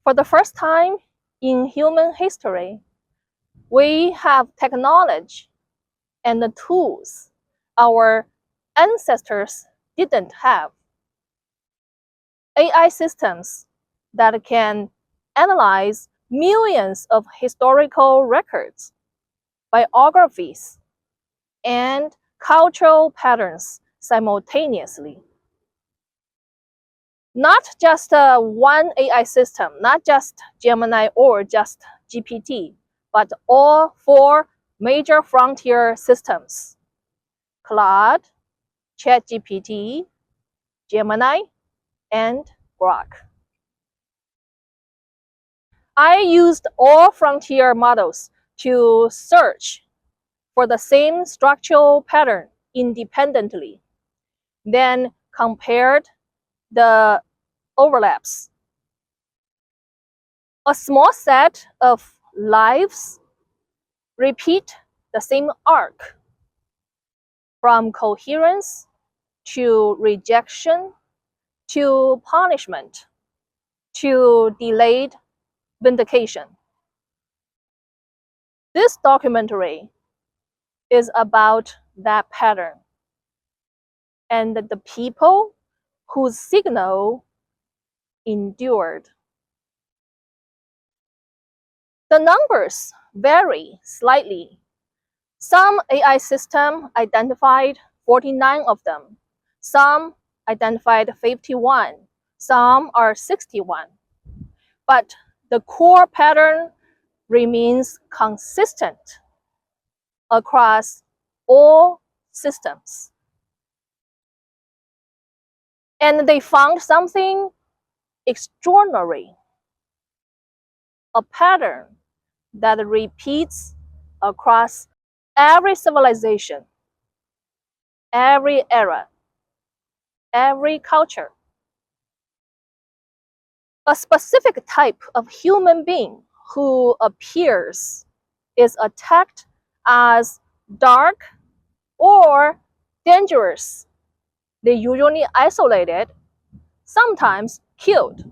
For the first time in human history, we have technology and the tools our ancestors didn't have. AI systems that can analyze millions of historical records, biographies, and cultural patterns simultaneously. Not just one AI system, not just Gemini or just GPT, but all four major frontier systems: Claude, ChatGPT, Gemini, and Grok. I used all frontier models to search for the same structural pattern independently, then compared the overlaps. A small set of lives repeat the same arc, from coherence to rejection to punishment to delayed vindication. This documentary is about that pattern and the people whose signal endured. The numbers vary slightly. Some AI systems identified 49 of them. Some identified 51. Some are 61. But the core pattern remains consistent across all systems. And they found something extraordinary, a pattern that repeats across every civilization, every era, every culture. A specific type of human being who appears is attacked as dark or dangerous. They usually isolated, sometimes killed,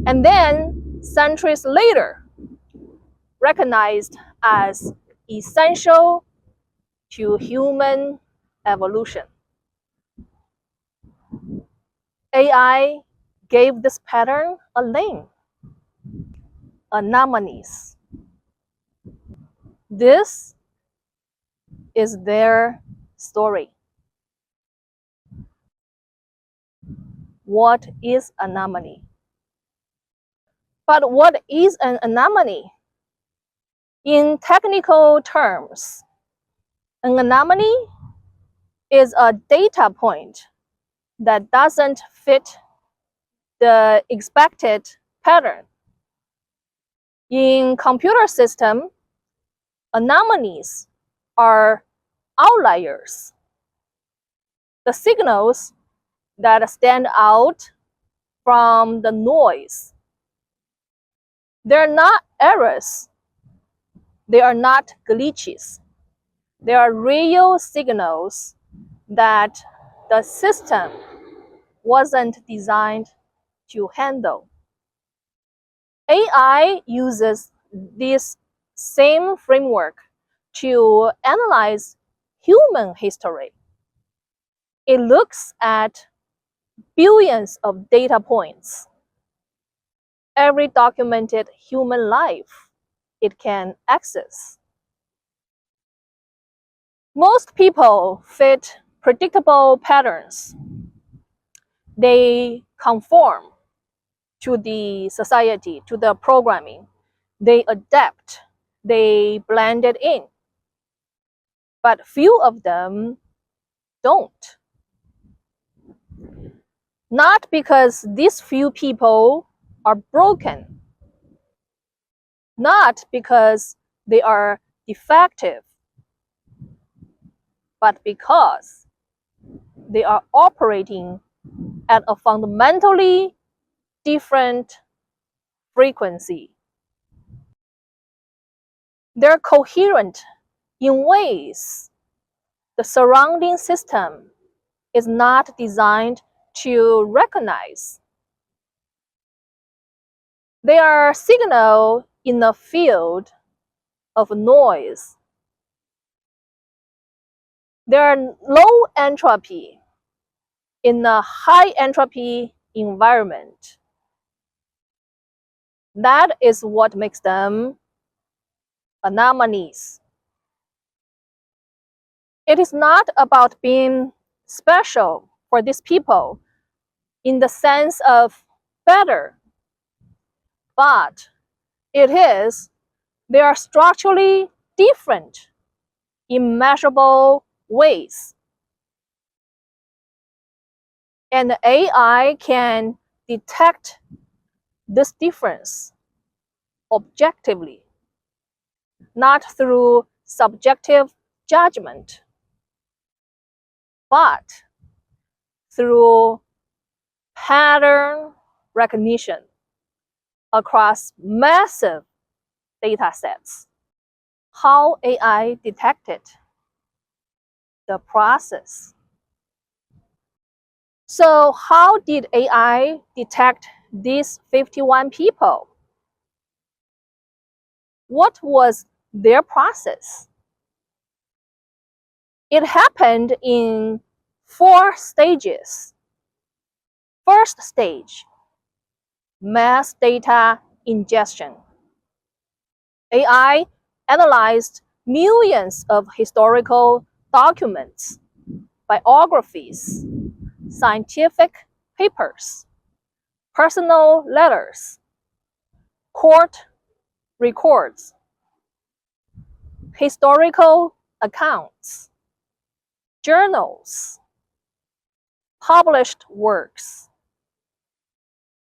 and then centuries later recognized as essential to human evolution. AI gave this pattern a name: anomalies. This is their story. What is anomaly? But what is an anomaly? In technical terms, an anomaly is a data point that doesn't fit the expected pattern. In computer system, anomalies are outliers, the signals that stand out from the noise. They're not errors. They are not glitches. They are real signals that the system wasn't designed to handle. AI uses this same framework to analyze human history. It looks at billions of data points, every documented human life it can access. Most people fit predictable patterns. They conform to the society, to the programming. They adapt. They blend it in. But few of them don't. Not because these few people are broken. Not because they are defective, but because they are operating at a fundamentally different frequency. They're coherent in ways the surrounding system is not designed to recognize. They are signal in a field of noise. They are low entropy in a high entropy environment. That is what makes them anomalies. It is not about being special for these people in the sense of better, but it is they are structurally different in measurable ways. And AI can detect this difference objectively, not through subjective judgment, but through pattern recognition across massive data sets. How AI detected the process. So how did AI detect these 51 people? What was their process? It happened in 4 stages. First stage, mass data ingestion. AI analyzed millions of historical documents, biographies, scientific papers, personal letters, court records, historical accounts, journals, published works,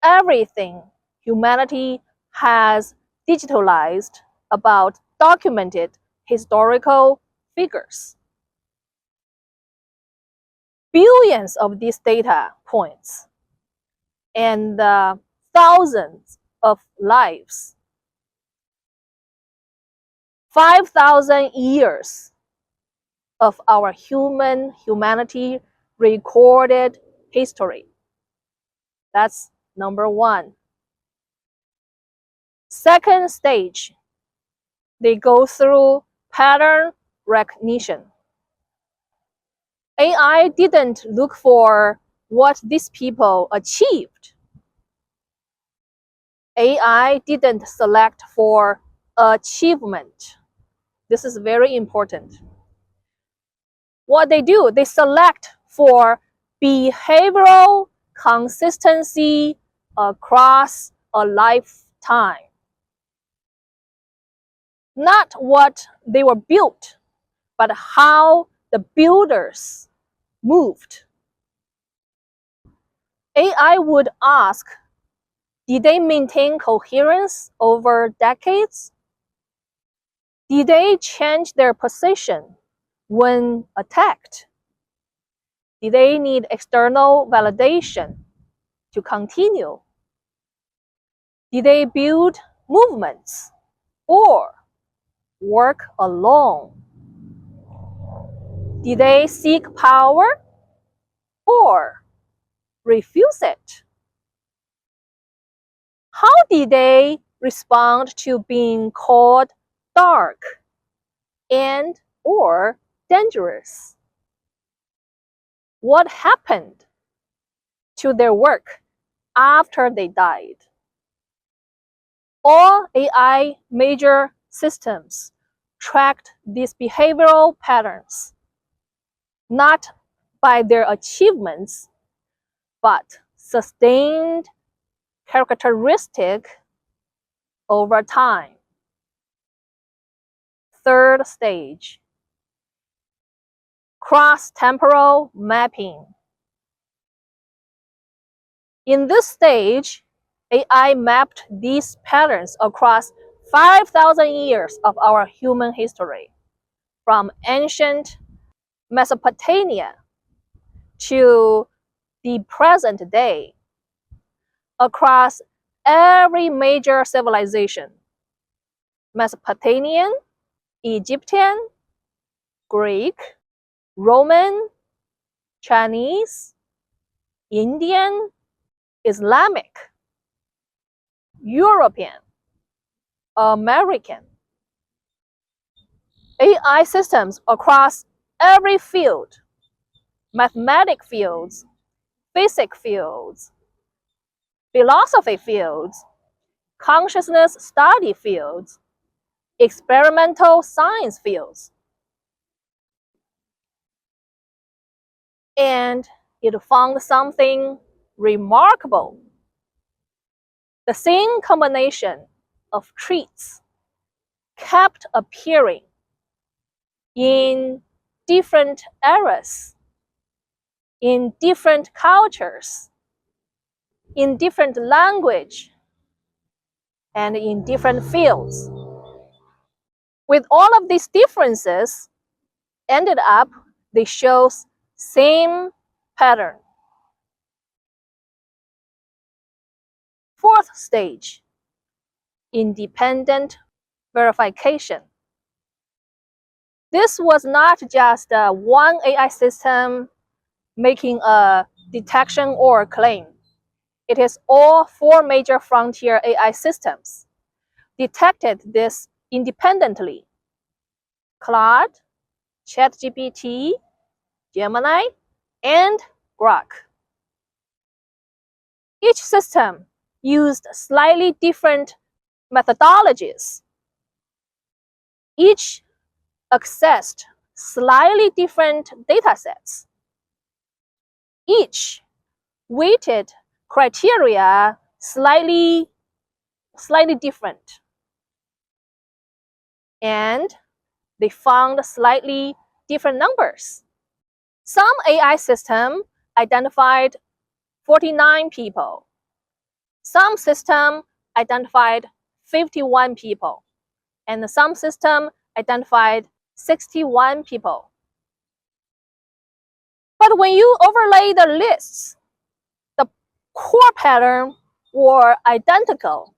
everything humanity has digitalized about documented historical figures. Billions of these data points and thousands of lives. 5,000 years of our humanity recorded history. That's number 1. Second stage, they go through pattern recognition. AI didn't look for what these people achieved. AI didn't select for achievement. This is very important. What they do, they select for behavioral consistency across a lifetime. Not what they were built, but how the builders moved. AI would ask, did they maintain coherence over decades? Did they change their position when attacked? Did they need external validation to continue? Did they build movements or work alone? Did they seek power or refuse it? How did they respond to being called dark and or dangerous? What happened to their work after they died? All AI major systems tracked these behavioral patterns, not by their achievements, but sustained characteristic over time. Third stage, cross-temporal mapping. In this stage, AI mapped these patterns across 5,000 years of our human history, from ancient Mesopotamia to the present day, across every major civilization: Mesopotamian, Egyptian, Greek, Roman, Chinese, Indian, Islamic. European, American. AI systems across every field, mathematics fields, physics fields, philosophy fields, consciousness study fields, experimental science fields. And it found something remarkable. The same combination of traits kept appearing in different eras, in different cultures, in different language, and in different fields. With all of these differences, ended up, they show same pattern. Fourth stage, independent verification. This was not just one AI system making a detection or claim. It is all four major frontier AI systems detected this independently. Claude, ChatGPT, Gemini, and Grok. Each system used slightly different methodologies. Each accessed slightly different datasets. Each weighted criteria slightly different. And they found slightly different numbers. Some AI system identified 49 people. Some system identified 51 people. And some system identified 61 people. But when you overlay the lists, the core pattern were identical.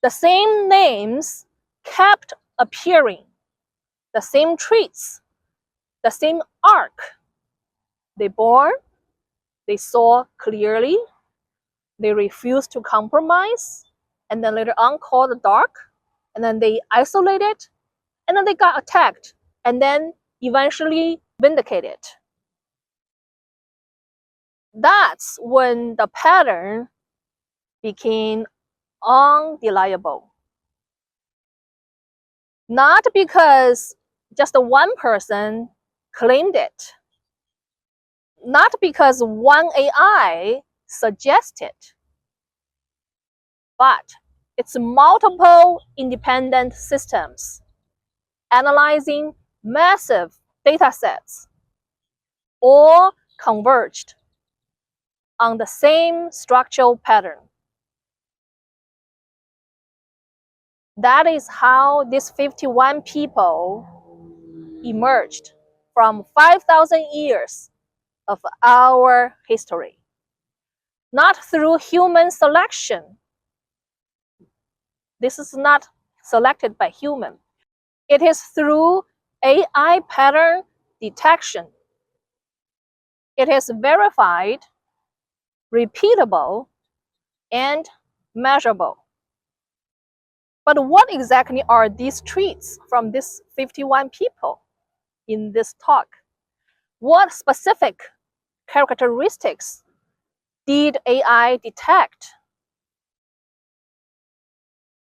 The same names kept appearing, the same traits, the same arc. They born, they saw clearly, they refused to compromise, and then later on called the dark, and then they isolated, and then they got attacked, and then eventually vindicated. That's when the pattern became undeniable. Not because just one person claimed it, not because one AI suggested, but it's multiple independent systems analyzing massive data sets, all converged on the same structural pattern. That is how these 51 people emerged from 5,000 years of our history. Not through human selection. This is not selected by human. It is through AI pattern detection. It is verified, repeatable, and measurable. But what exactly are these traits from these 51 people in this talk? What specific characteristics did AI detect?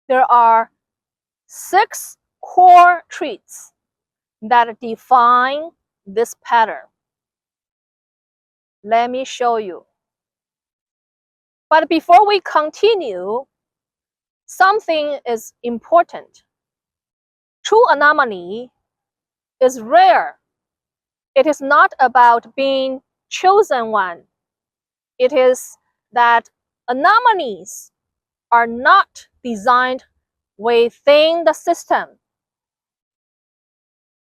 There are 6 core traits that define this pattern. Let me show you. But before we continue, something is important. True anomaly is rare. It is not about being chosen one. It is that anomalies are not designed within the system.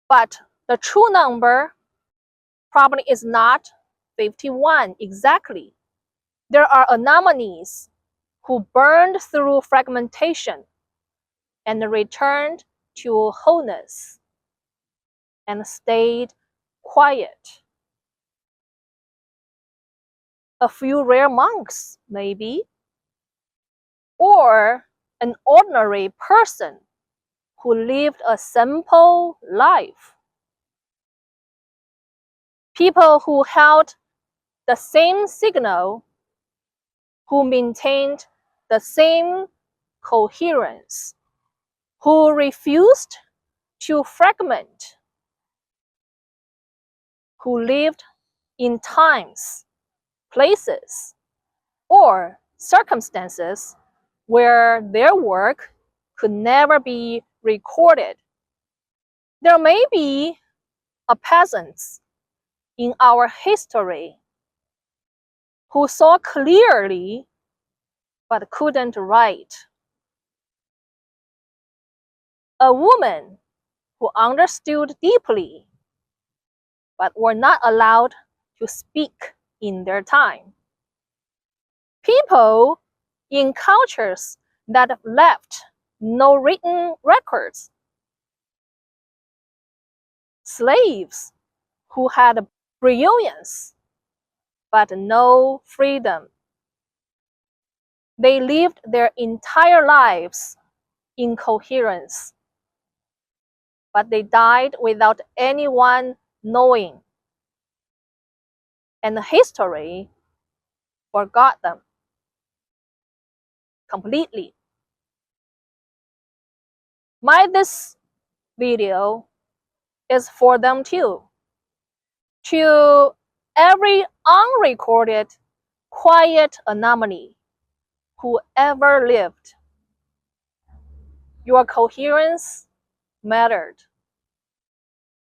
But the true number probably is not 51 exactly. There are anomalies who burned through fragmentation and returned to wholeness and stayed quiet. A few rare monks, maybe, or an ordinary person who lived a simple life. People who held the same signal, who maintained the same coherence, who refused to fragment, who lived in times, places, or circumstances where their work could never be recorded. There may be a peasant in our history who saw clearly but couldn't write. A woman who understood deeply but were not allowed to speak in their time. People in cultures that left no written records. Slaves who had brilliance but no freedom. They lived their entire lives in coherence, but they died without anyone knowing, and history forgot them completely. This video is for them too. To every unrecorded, quiet anomaly who ever lived, your coherence mattered,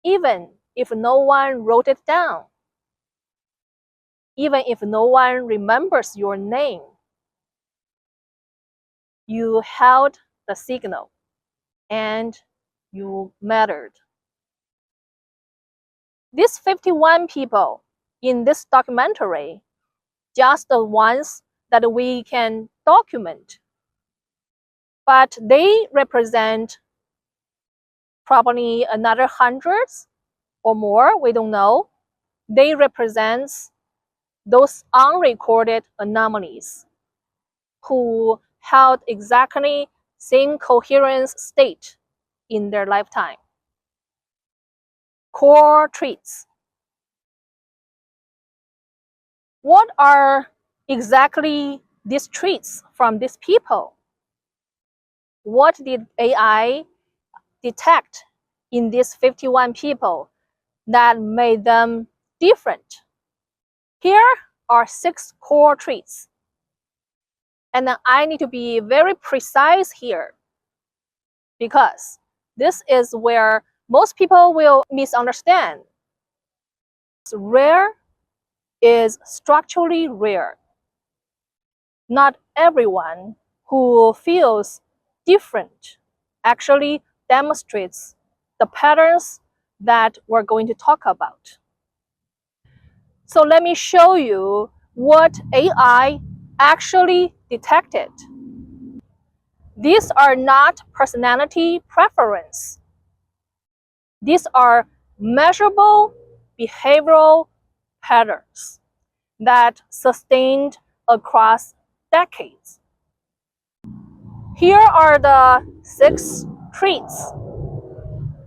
even if no one wrote it down, even if no one remembers your name. You held the signal, and you mattered. These 51 people in this documentary, just the ones that we can document, but they represent probably another hundreds or more, we don't know. They represent those unrecorded anomalies who held exactly same coherence state in their lifetime. Core traits. What are exactly these traits from these people? What did AI detect in these 51 people that made them different? Here are 6 core traits. And then I need to be very precise here, because this is where most people will misunderstand. Rare is structurally rare. Not everyone who feels different actually demonstrates the patterns that we're going to talk about. So let me show you what AI actually detected. These are not personality preference. These are measurable behavioral patterns that sustained across decades. Here are the 6 traits.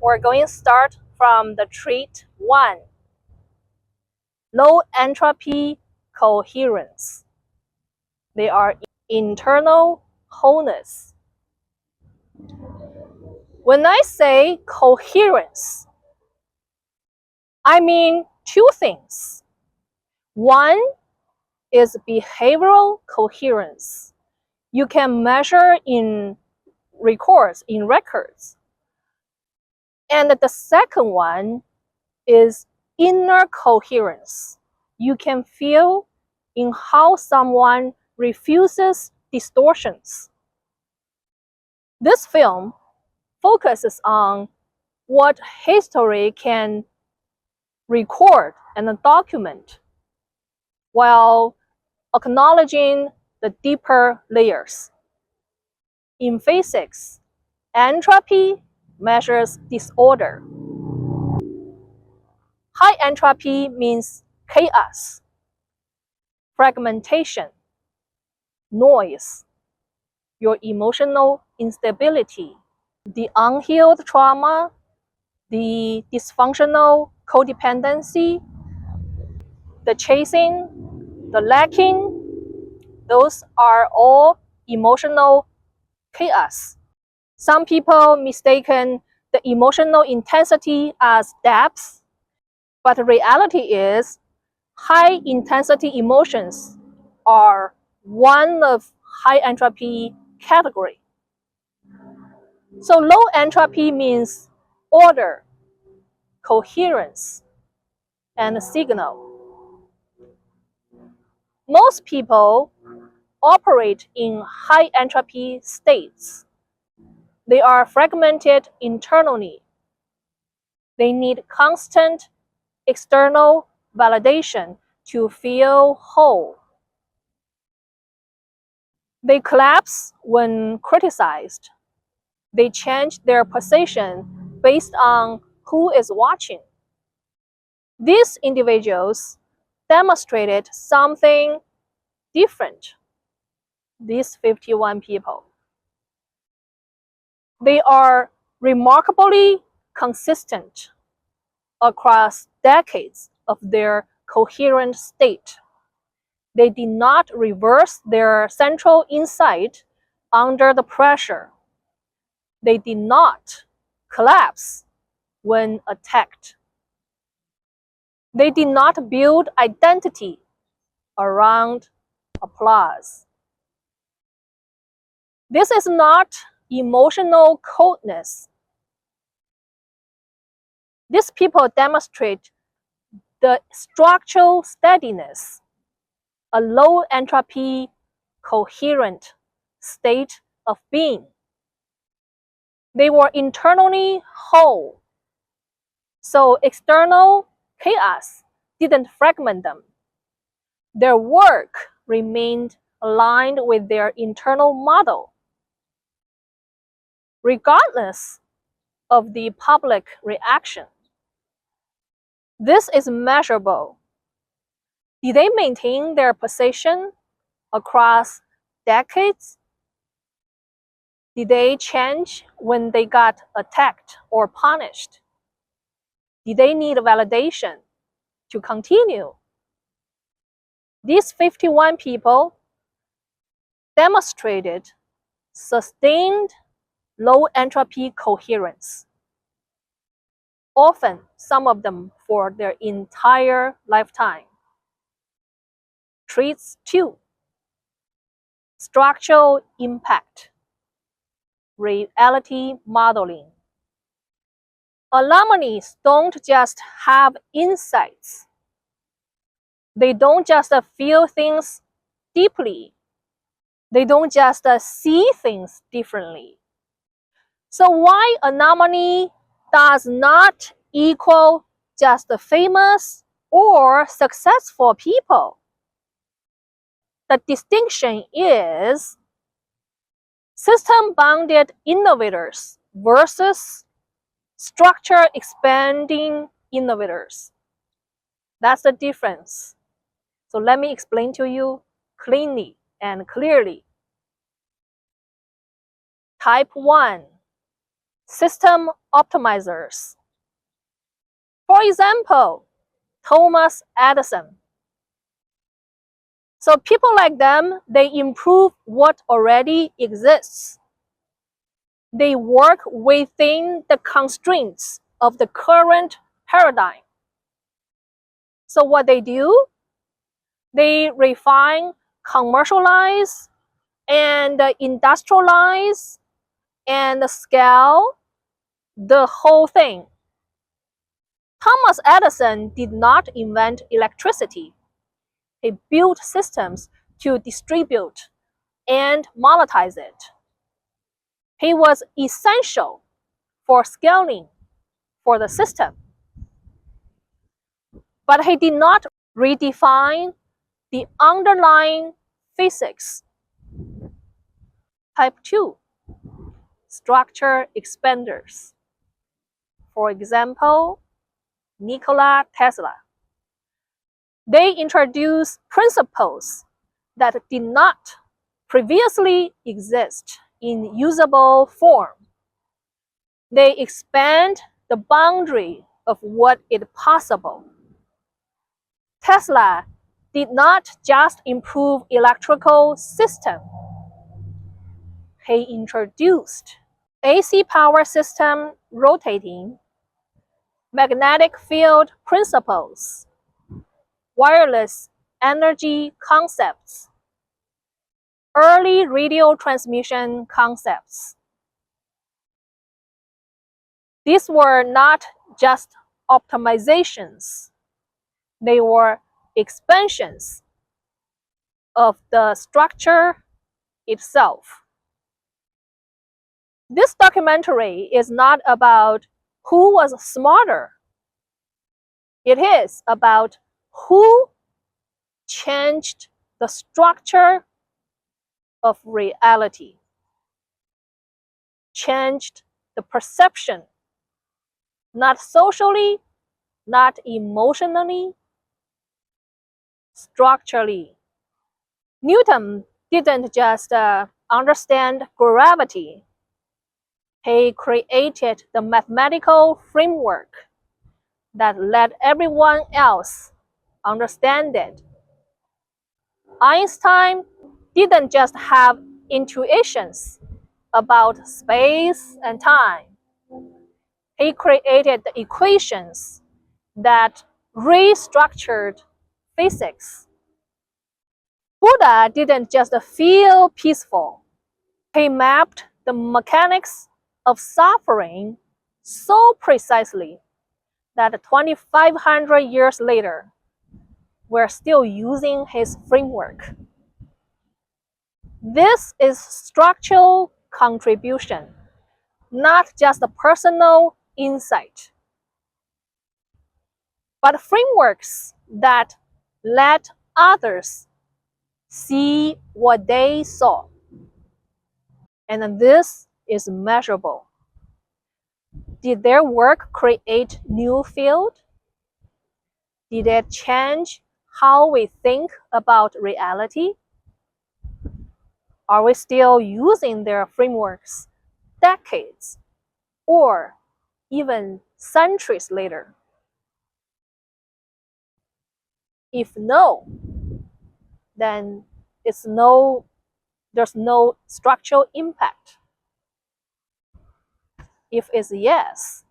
We're going to start from the trait 1, low entropy coherence. They are internal wholeness. When I say coherence, I mean 2 things. One is behavioral coherence. You can measure in records. And the second one is inner coherence. You can feel in how someone refuses distortions. This film focuses on what history can record and document, while acknowledging the deeper layers. In physics, entropy measures disorder. High entropy means chaos, fragmentation, noise. your emotional instability, the unhealed trauma, the dysfunctional codependency, the chasing, the lacking, those are all emotional chaos. Some people mistaken the emotional intensity as depth, but the reality is high intensity emotions are one of high entropy category. So low entropy means order, coherence, and signal. Most people operate in high entropy states. They are fragmented internally. They need constant external validation to feel whole. They collapse when criticized. They change their position based on who is watching. These individuals demonstrated something different, these 51 people. They are remarkably consistent across decades of their coherent state. They did not reverse their central insight under the pressure. They did not collapse when attacked. They did not build identity around applause. This is not emotional coldness. These people demonstrate the structural steadiness, a low entropy, coherent state of being. They were internally whole, so external chaos didn't fragment them. Their work remained aligned with their internal model, regardless of the public reaction. This is measurable. Did they maintain their position across decades? Did they change when they got attacked or punished? Did they need validation to continue? These 51 people demonstrated sustained low entropy coherence, often some of them for their entire lifetime. Traits 2. Structural impact, reality modeling. Anomalies don't just have insights. They don't just feel things deeply. They don't just see things differently. So why anomaly does not equal just famous or successful people? The distinction is system-bounded innovators versus structure-expanding innovators. That's the difference. So let me explain to you cleanly and clearly. Type 1, system optimizers. For example, Thomas Edison. So people like them, they improve what already exists. They work within the constraints of the current paradigm. So what they do, they refine, commercialize, and industrialize, and scale the whole thing. Thomas Edison did not invent electricity. He built systems to distribute and monetize it. He was essential for scaling for the system. But he did not redefine the underlying physics. Type 2, structure expanders. For example, Nikola Tesla. They introduced principles that did not previously exist in usable form. They expand the boundary of what is possible. Tesla did not just improve electrical system. He introduced AC power system rotating, magnetic field principles, wireless energy concepts, early radio transmission concepts. These were not just optimizations. They were expansions of the structure itself. This documentary is not about who was smarter. It is about who changed the structure of reality, changed the perception, not socially, not emotionally, structurally. Newton didn't just understand gravity. He created the mathematical framework that let everyone else understand it. Einstein didn't just have intuitions about space and time. He created the equations that restructured physics. Buddha didn't just feel peaceful. He mapped the mechanics of suffering so precisely that 2,500 years later, we're still using his framework. This is structural contribution, not just a personal insight, but frameworks that let others see what they saw. And this is measurable. Did their work create new field? Did it change how we think about reality? Are we still using their frameworks decades or even centuries later? If no, then there's no structural impact. If it's yes,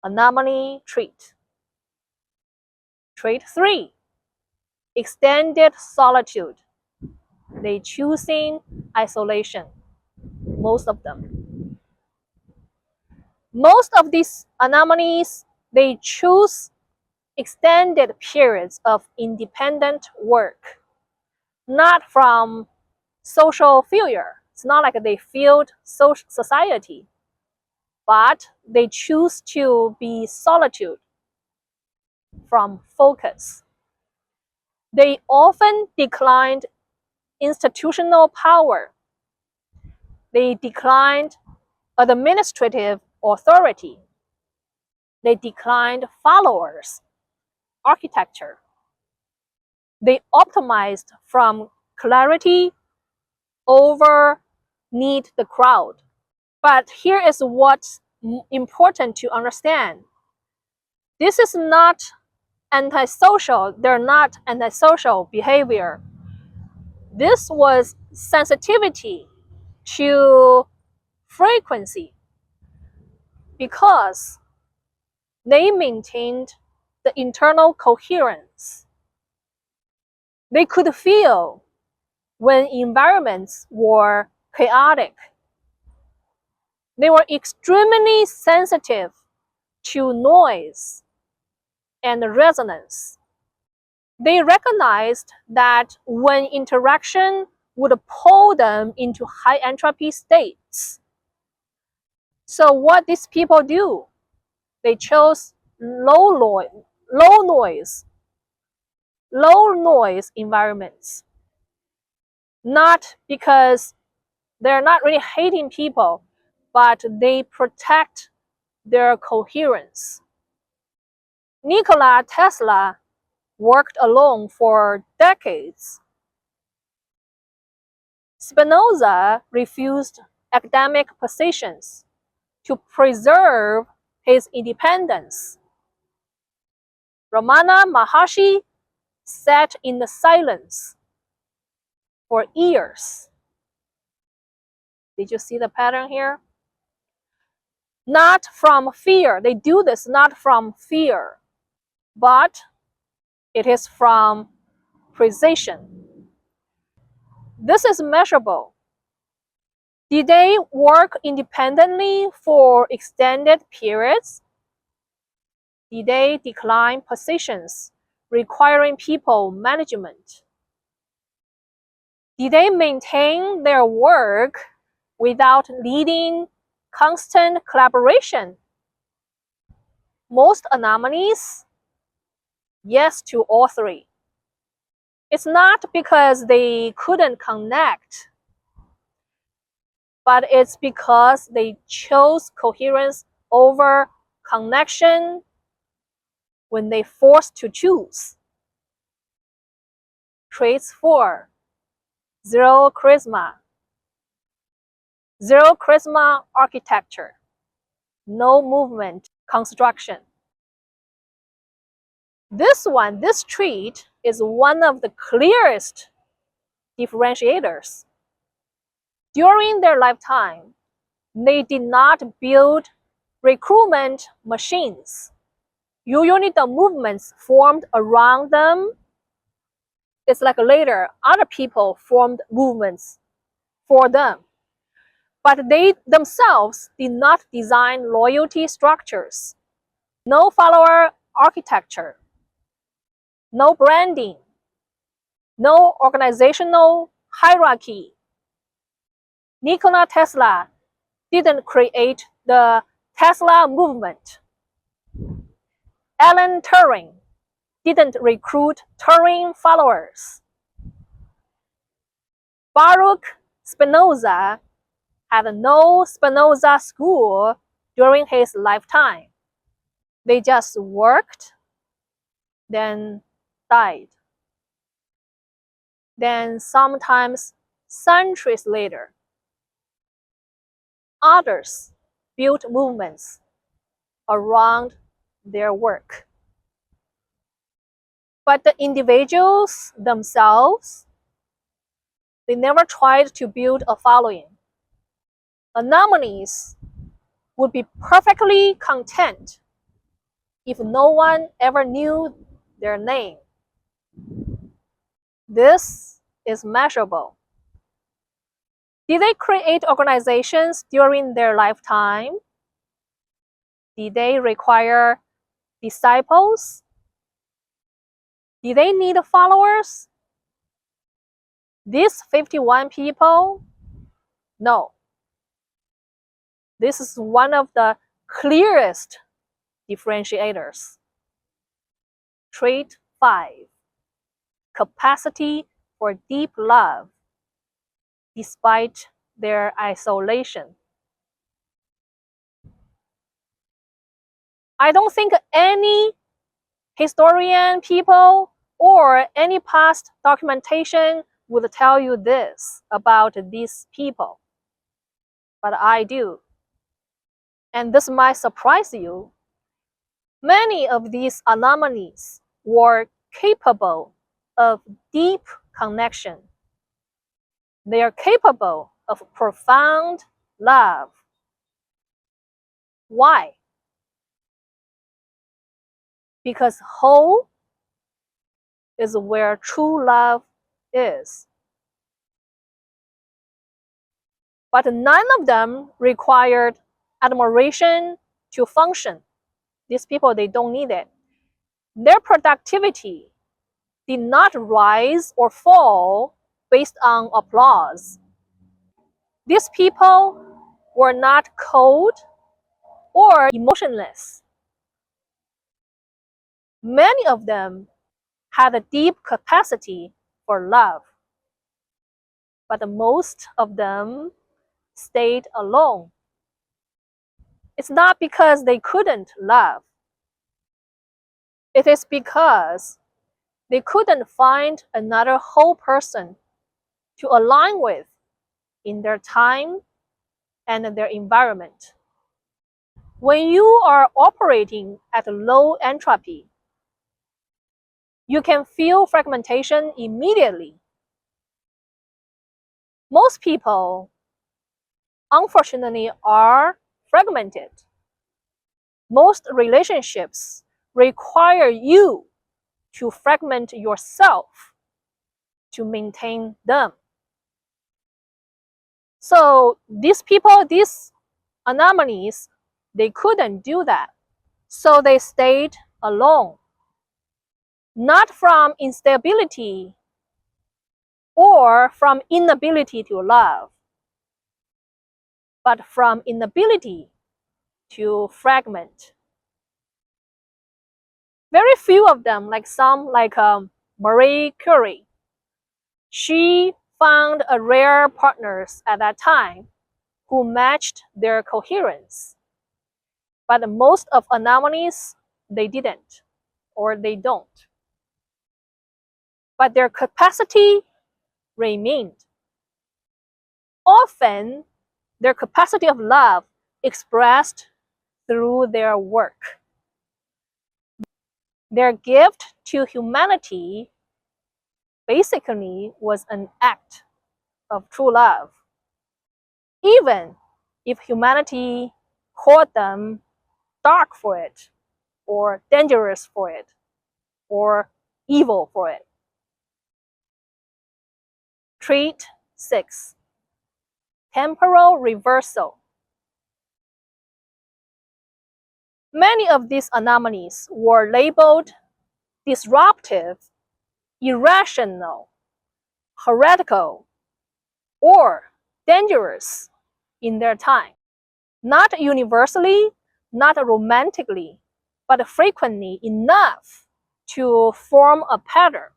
anomaly trait. Trait 3, extended solitude. They choosing isolation, most of them. Most of these anomalies, they choose extended periods of independent work, not from social failure. It's not like they failed society, but they choose to be solitude from focus. They often declined institutional power. They declined administrative authority. They declined followers, architecture. They optimized from clarity over need the crowd. But here is what's important to understand. This is not antisocial. They're not antisocial behavior. This was sensitivity to frequency because they maintained the internal coherence. They could feel when environments were chaotic. They were extremely sensitive to noise and resonance. They recognized that when interaction would pull them into high entropy states. So what these people do? They chose low noise environments. Not because they're not really hating people, but they protect their coherence. Nikola Tesla worked alone for decades. Spinoza refused academic positions to preserve his independence. Ramana Maharshi sat in the silence for years. Did you see the pattern here? Not from fear. They do this not from fear, but it is from precision. This is measurable. Did they work independently for extended periods? Did they decline positions requiring people management? Did they maintain their work without needing constant collaboration? Most anomalies, yes to all three. It's not because they couldn't connect, but it's because they chose coherence over connection when they forced to choose. Traits 4. Zero charisma. Zero charisma architecture. No movement construction. This trait is one of the clearest differentiators. During their lifetime, they did not build recruitment machines. Usually the movements formed around them. It's like later, other people formed movements for them. But they themselves did not design loyalty structures. No follower architecture. No branding. No organizational hierarchy. Nikola Tesla didn't create the Tesla movement. Alan Turing didn't recruit Turing followers. Baruch Spinoza had no Spinoza school during his lifetime. They just worked, then died. Then sometimes centuries later, others built movements around their work. But the individuals themselves, they never tried to build a following. Anomalies would be perfectly content if no one ever knew their name. This is measurable. Did they create organizations during their lifetime? Did they require disciples? Did they need followers? These 51 people? No. This is one of the clearest differentiators. Trait 5. Capacity for deep love despite their isolation. I don't think any historian people or any past documentation would tell you this about these people, but I do. And this might surprise you. Many of these anomalies were capable of deep connection. They are capable of profound love. Why? Because whole is where true love is. But none of them required admiration to function. These people, they don't need it. Their productivity did not rise or fall based on applause. These people were not cold or emotionless. Many of them had a deep capacity for love, but most of them stayed alone. It's not because they couldn't love. It is because they couldn't find another whole person to align with in their time and their environment. When you are operating at low entropy, you can feel fragmentation immediately. Most people, unfortunately, are fragmented. Most relationships require you to fragment yourself to maintain them. So these people, these anomalies, they couldn't do that. So they stayed alone. Not from instability or from inability to love, but from inability to fragment. Very few of them, like Marie Curie, she found a rare partners at that time who matched their coherence. But most of anomalies, they didn't, or they don't. But their capacity remained. Often, their capacity of love expressed through their work. Their gift to humanity basically was an act of true love. Even if humanity called them dark for it, or dangerous for it, or evil for it. Trait 6. Temporal reversal. Many of these anomalies were labeled disruptive, irrational, heretical, or dangerous in their time. Not universally, not romantically, but frequently enough to form a pattern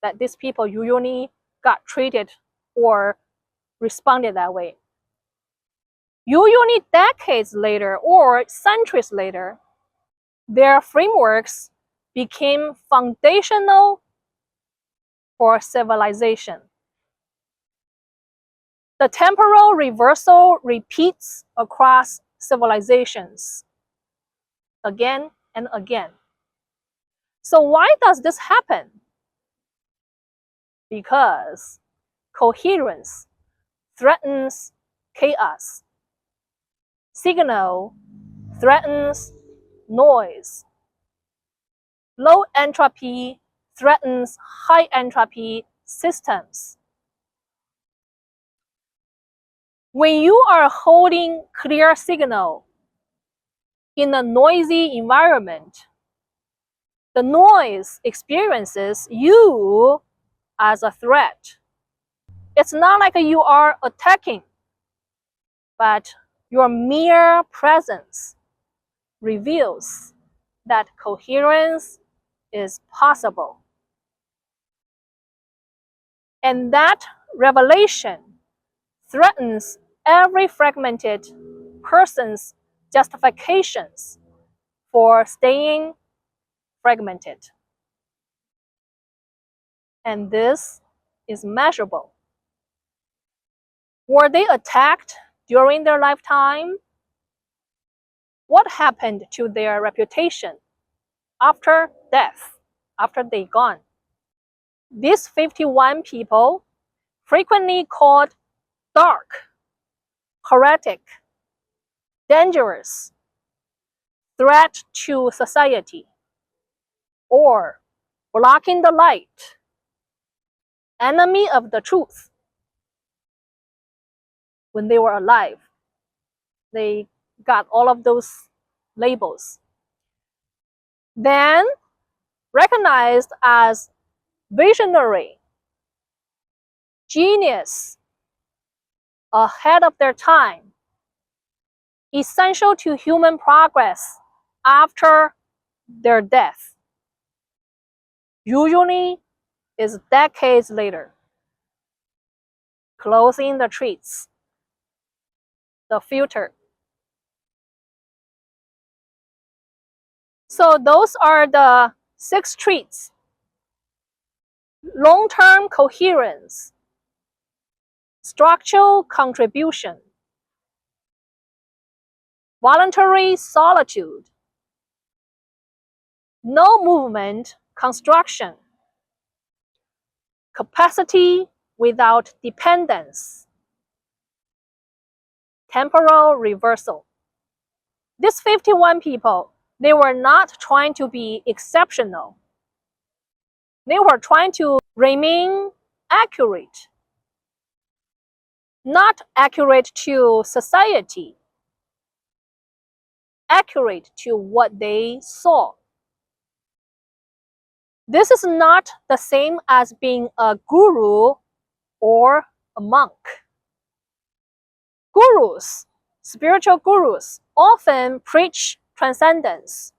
that these people usually got treated or responded that way. Usually decades later or centuries later, their frameworks became foundational for civilization. The temporal reversal repeats across civilizations again and again. So why does this happen? Because coherence threatens chaos. Signal threatens noise. Low entropy threatens high entropy systems. When you are holding clear signal in a noisy environment, the noise experiences you as a threat. It's not like you are attacking, but your mere presence reveals that coherence is possible. And that revelation threatens every fragmented person's justifications for staying fragmented. And this is measurable. Were they attacked during their lifetime? What happened to their reputation after death, after they gone? These 51 people, frequently called dark, heretic, dangerous, threat to society, or blocking the light, enemy of the truth. When they were alive, they got all of those labels. Then recognized as visionary, genius, ahead of their time, essential to human progress after their death. Usually is decades later, closing the treats, the filter. So those are the 6 treats. Long-term coherence, structural contribution, voluntary solitude, no movement construction, capacity without dependence, temporal reversal. These 51 people, they were not trying to be exceptional. They were trying to remain accurate. Not accurate to society, accurate to what they saw. This is not the same as being a guru or a monk. Gurus, spiritual gurus, often preach transcendence,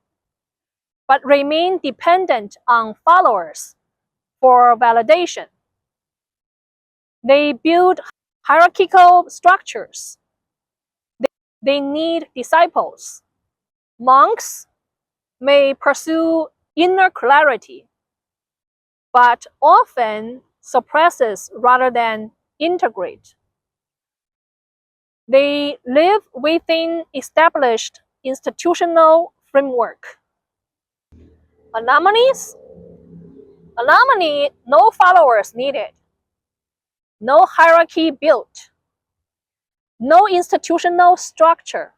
but remain dependent on followers for validation. They build hierarchical structures. They need disciples. Monks may pursue inner clarity, but often suppresses rather than integrate. They live within established institutional framework. Anomalies? Anomaly, no followers needed, no hierarchy built, no institutional structure.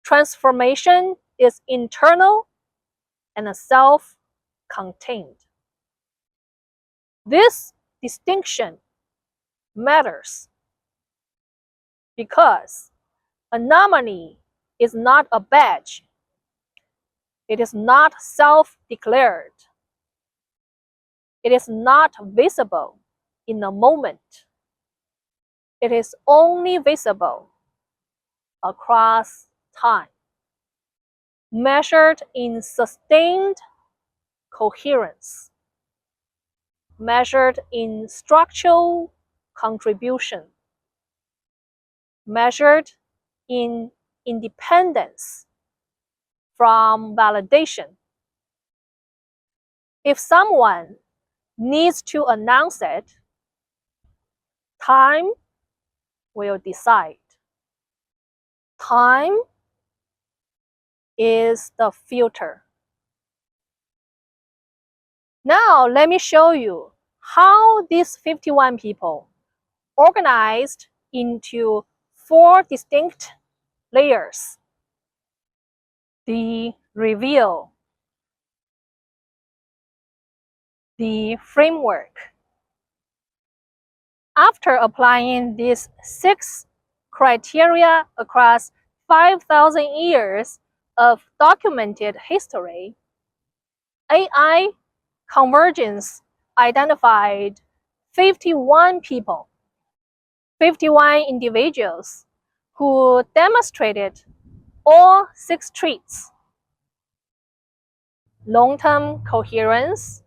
Transformation is internal and self-contained. This distinction matters because anomaly is not a badge. It is not self-declared. It is not visible in a moment. It is only visible across time, measured in sustained coherence, measured in structural contribution, measured in independence from validation. If someone needs to announce it, time will decide. Time is the filter. Now let me show you how these 51 people organized into 4 distinct layers. The reveal, the framework. After applying these 6 criteria across 5,000 years of documented history, AI Convergence identified 51 people, 51 individuals who demonstrated all 6 traits: long-term coherence,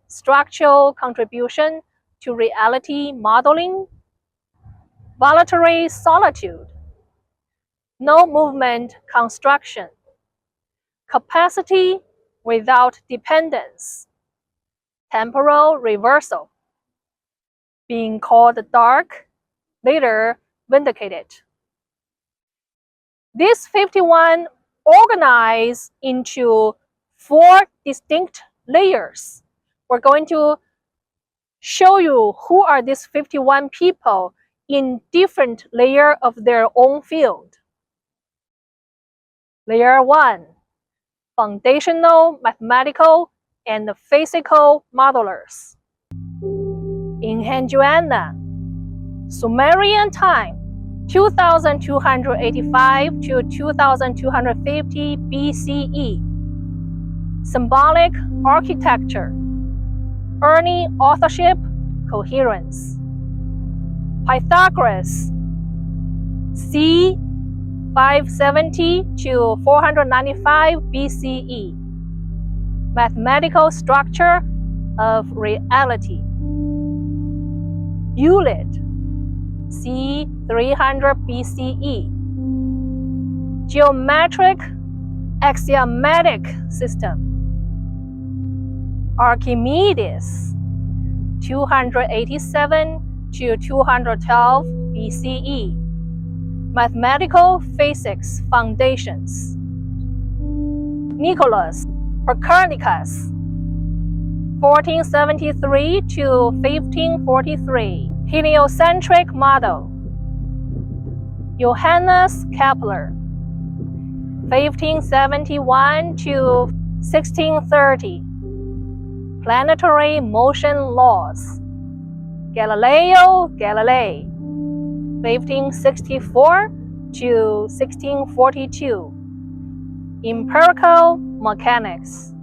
structural contribution to reality modeling, voluntary solitude, no movement construction, capacity without dependence, temporal reversal, being called dark, later vindicated. These 51 organize into 4 distinct layers. We're going to show you who are these 51 people in different layers of their own field. Layer 1, foundational mathematical and physical modelers. In Joanna, Sumerian time, 2285 to 2250 BCE. Symbolic architecture. Early authorship, coherence. Pythagoras, c. 570 to 495 BCE. Mathematical structure of reality. Euclid, c. 300 BCE. Geometric axiomatic system. Archimedes, 287 to 212 BCE. Mathematical Physics Foundations. Nicolaus Copernicus, 1473 to 1543. Heliocentric model. Johannes Kepler, 1571 to 1630. Planetary motion laws. Galileo Galilei, 1564 to 1642. Empirical mechanics.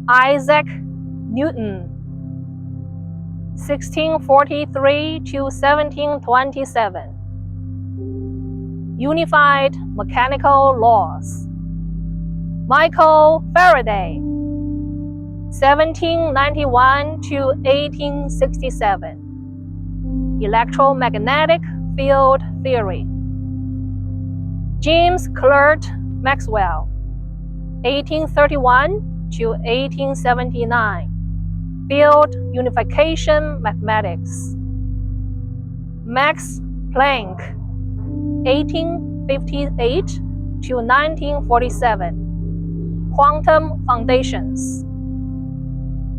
Isaac Newton, 1643 to 1727. Unified mechanical laws. Michael Faraday, 1791 to 1867. Electromagnetic field theory. James Clerk Maxwell, 1831 to 1879. Field unification mathematics. Max Planck, 1858 to 1947. Quantum foundations.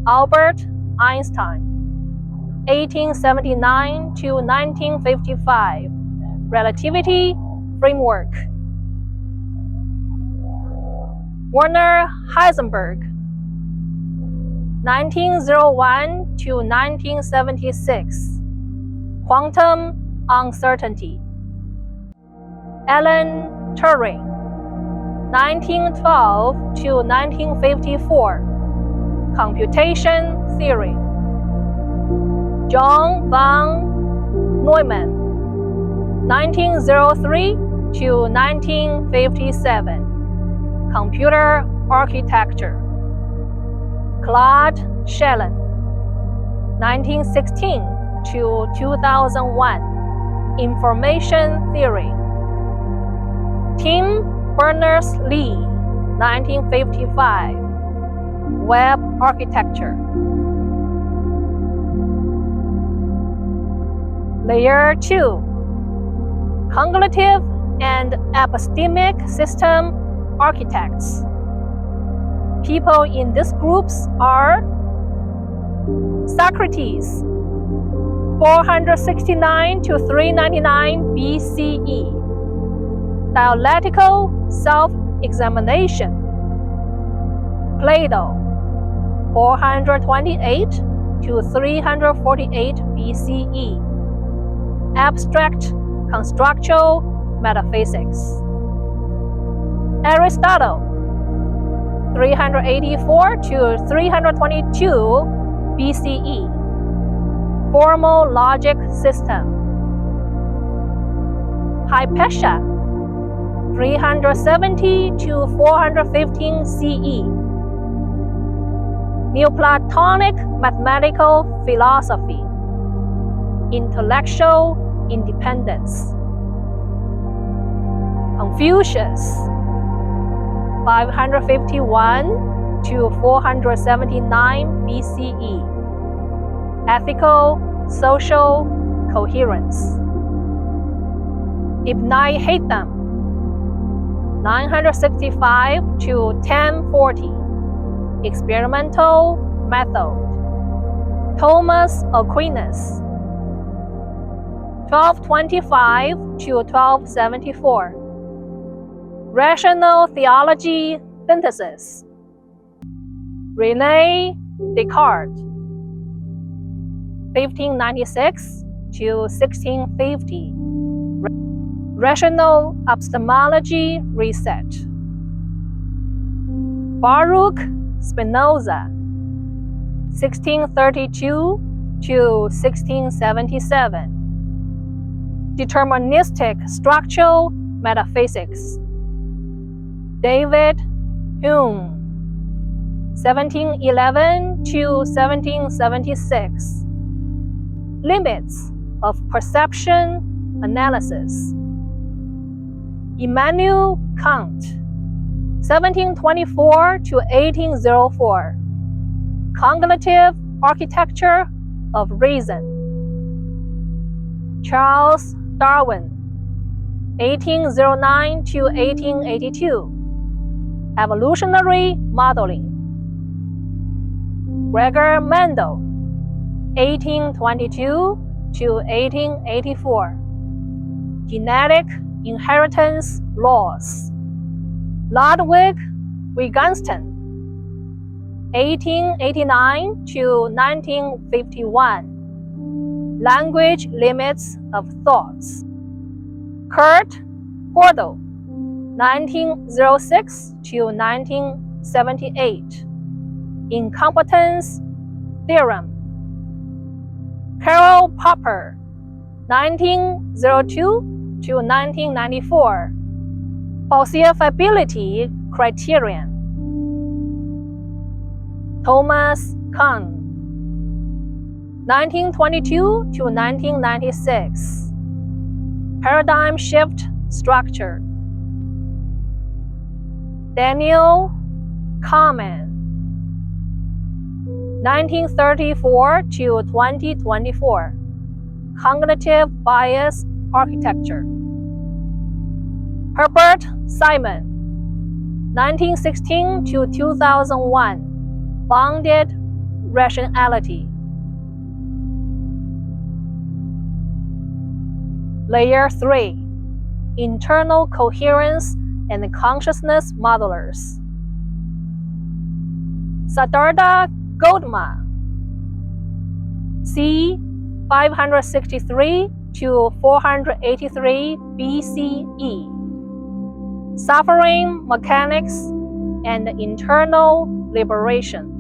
Albert Einstein, 1879 to 1955. Relativity framework. Werner Heisenberg, 1901 to 1976. Quantum uncertainty. Alan Turing, 1912 to 1954. Computation theory. John von Neumann, 1903 to 1957. Computer architecture. Claude Shannon, 1916 to 2001. Information theory. Tim Berners-Lee, 1955. Web architecture. Layer 2. Cognitive and epistemic system architects. People in these groups are Socrates, 469 to 399 BCE. Dialectical self-examination. Plato, 428 to 348 BCE. Abstract constructual metaphysics. Aristotle, 384 to 322 BCE. Formal logic system. Hypatia, 370 to 415 CE. Neoplatonic mathematical philosophy. Intellectual independence. Confucius, 551 to 479 BCE. Ethical social coherence. Ibn al-Haytham, 965 to 1040. Experimental method. Thomas Aquinas, 1225 to 1274. Rational theology synthesis. René Descartes, 1596 to 1650. Rational epistemology reset. Baruch Spinoza, 1632 to 1677. Deterministic structural metaphysics. David Hume, 1711 to 1776. Limits of perception analysis. Immanuel Kant, 1724 to 1804. Cognitive architecture of reason. Charles Darwin, 1809 to 1882, evolutionary modeling. Gregor Mendel, 1822 to 1884, genetic inheritance laws. Ludwig Wittgenstein, 1889 to 1951, language limits of thoughts. Kurt Gödel, 1906 to 1978, incompetence theorem. Karl Popper, 1902 to 1994, falsifiability criterion. Thomas Kuhn, 1922 to 1996, paradigm shift structure. Daniel Kahneman, 1934 to 2024, cognitive bias architecture. Herbert Simon, 1916 to 2001, bounded rationality. Layer 3, internal coherence and consciousness modelers. Siddhartha Gautama, c. 563 to 483 BCE, suffering mechanics and internal liberation.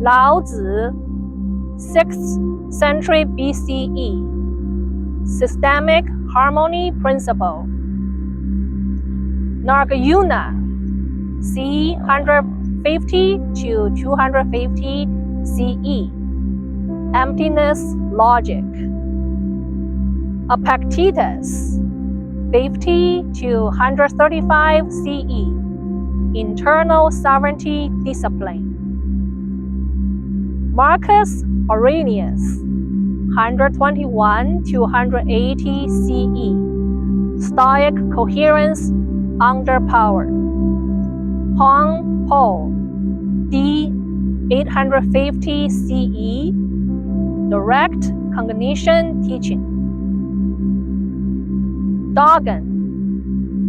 Lao Tzu, 6th century BCE, systemic harmony principle. Narayana, c. 150 to 250 CE, emptiness logic. Epictetus, 50 to 135 CE, internal sovereignty discipline. Marcus Aurelius, 121 to 180 CE, Stoic coherence under power. Huang Po, d. 850 CE, direct cognition teaching. Dogen,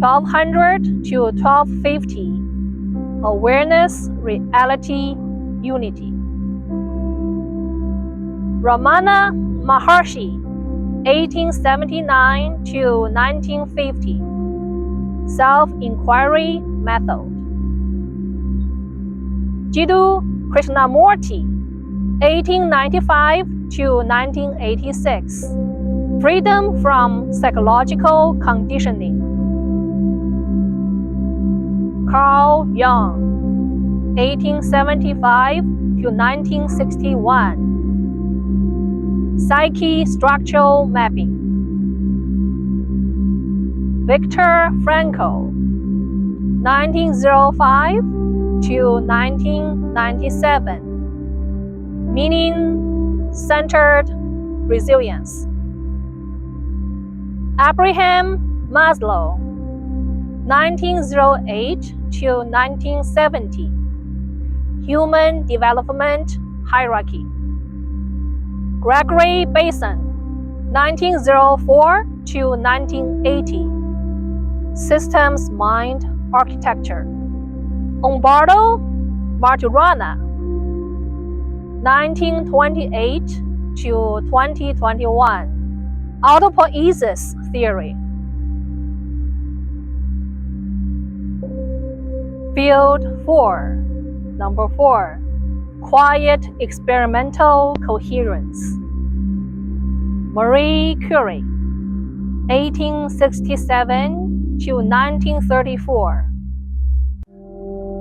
1200 to 1250, awareness, reality, unity. Ramana Maharshi, 1879 to 1950, self-inquiry method. Jiddu Krishnamurti, 1895 to 1986, freedom from psychological conditioning. Carl Jung, 1875 to 1961, psyche structural mapping. Viktor Frankl, 1905 to 1997, meaning-centered resilience. Abraham Maslow, 1908 to 1970, human development hierarchy. Gregory Bateson, 1904 to 1980, systems mind architecture. Umberto Marturana, 1928 to 2021, autopoiesis theory. Field 4, number 4, quiet experimental coherence. Marie Curie, 1867 to 1934,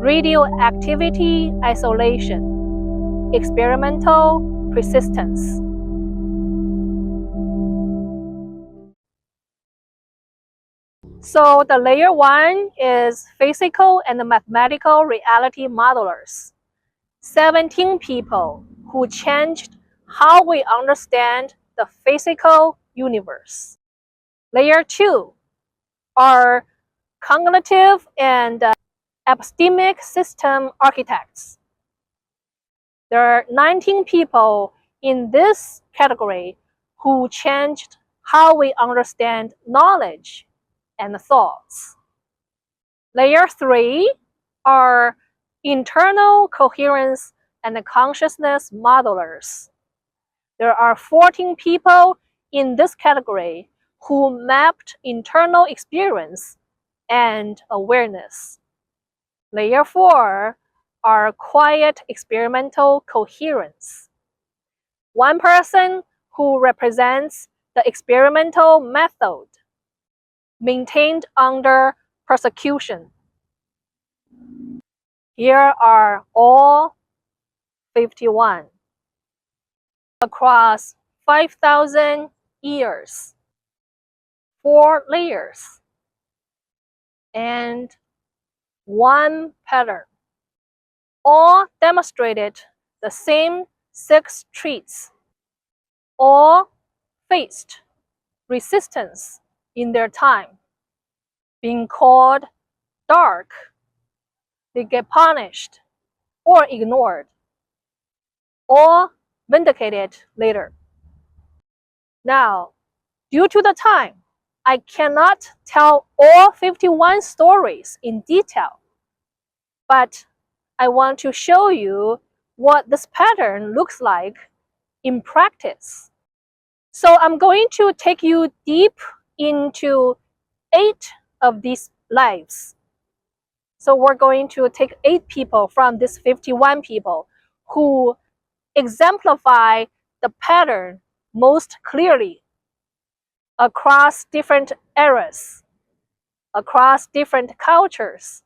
radioactivity isolation, experimental persistence. So the layer 1 is physical and mathematical reality modelers. 17 people who changed how we understand the physical universe. Layer 2 are cognitive and epistemic system architects. There are 19 people in this category who changed how we understand knowledge and thoughts. Layer 3 are internal coherence and consciousness modelers. There are 14 people in this category who mapped internal experience and awareness. Layer 4 are quiet experimental coherence. One person who represents the experimental method maintained under persecution. Here are all 51 across 5,000 years, 4 layers, and one pattern. All demonstrated the same 6 traits. All faced resistance in their time, being called dark. They get punished or ignored, or vindicated later. Now, due to the time, I cannot tell all 51 stories in detail, but I want to show you what this pattern looks like in practice. So I'm going to take you deep into 8 of these lives. So we're going to take 8 people from these 51 people who exemplify the pattern most clearly across different eras, across different cultures,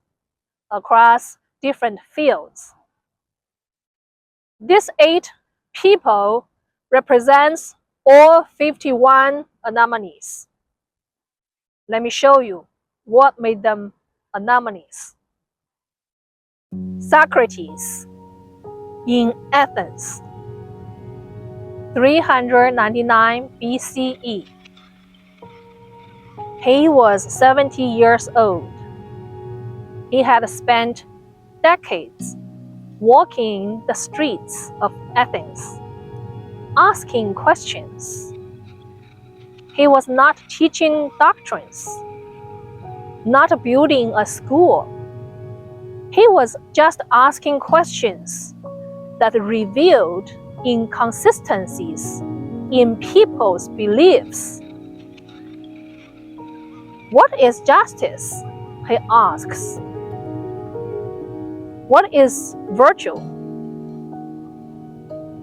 across different fields. These 8 people represents all 51 anomalies. Let me show you what made them anomalies. Socrates in Athens, 399 BCE. He was 70 years old. He had spent decades walking the streets of Athens, asking questions. He was not teaching doctrines, not building a school. He was just asking questions that revealed inconsistencies in people's beliefs. What is justice? He asks. What is virtue?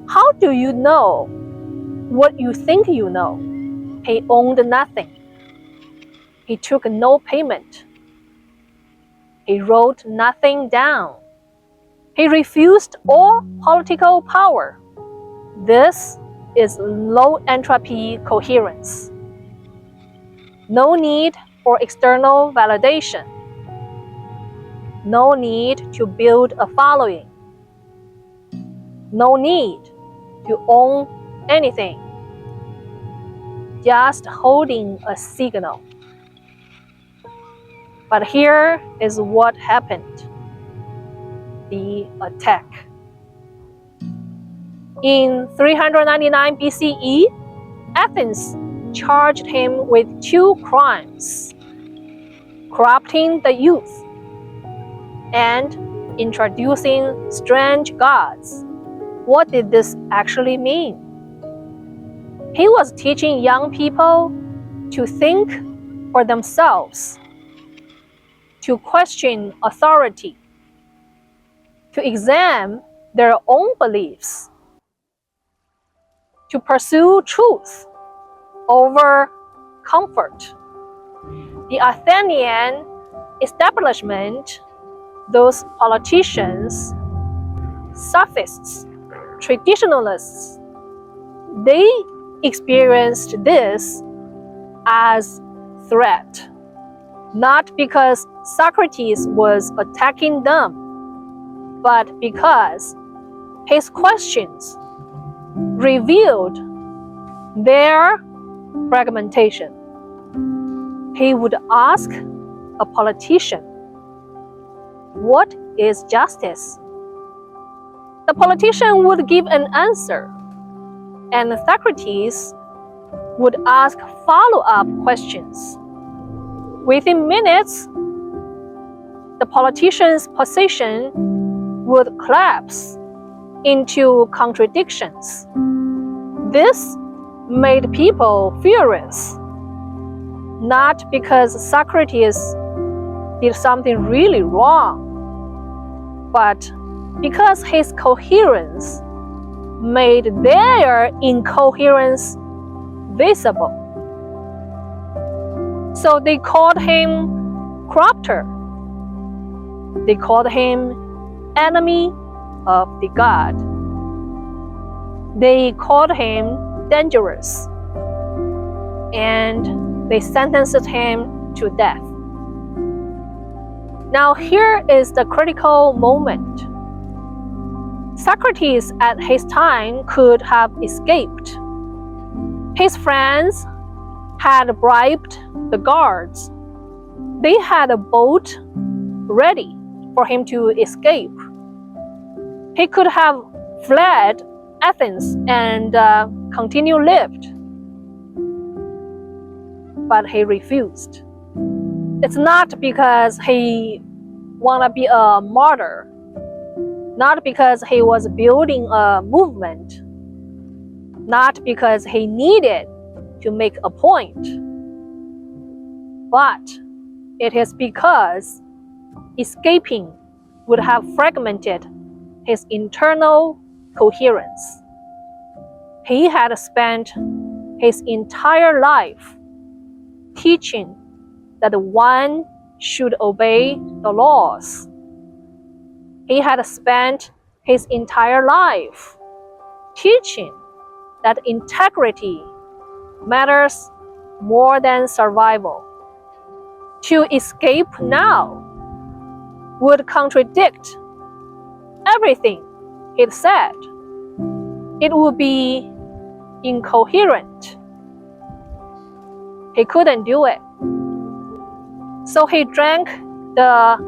How do you know what you think you know? He owned nothing. He took no payment. He wrote nothing down. He refused all political power. This is low-entropy coherence. No need for external validation. No need to build a following. No need to own anything. Just holding a signal. But here is what happened. The attack. In 399 BCE, Athens charged him with 2 crimes: corrupting the youth and introducing strange gods. What did this actually mean? He was teaching young people to think for themselves, to question authority, to examine their own beliefs, to pursue truth over comfort. The Athenian establishment, those politicians, sophists, traditionalists, they experienced this as threat, not because Socrates was attacking them, but because His questions revealed their fragmentation. He would ask a politician, "What is justice?" The politician would give an answer, and Socrates would ask follow-up questions. Within minutes, the politician's position would collapse into contradictions. This made people furious, not because Socrates did something really wrong, but because his coherence made their incoherence visible. So they called him corrupter. They called him enemy of the God. They called him dangerous, and they sentenced him to death. Now here is the critical moment. Socrates at his time could have escaped. His friends had bribed the guards. They had a boat ready for him to escape. He could have fled Athens and continue lived. But he refused. It's not because he wanted to be a martyr, not because he was building a movement, not because he needed to make a point, but it is because escaping would have fragmented his internal coherence. He had spent his entire life teaching that one should obey the laws. He had spent his entire life teaching that integrity matters more than survival. To escape now would contradict everything he'd said. It would be incoherent. He couldn't do it. So he drank the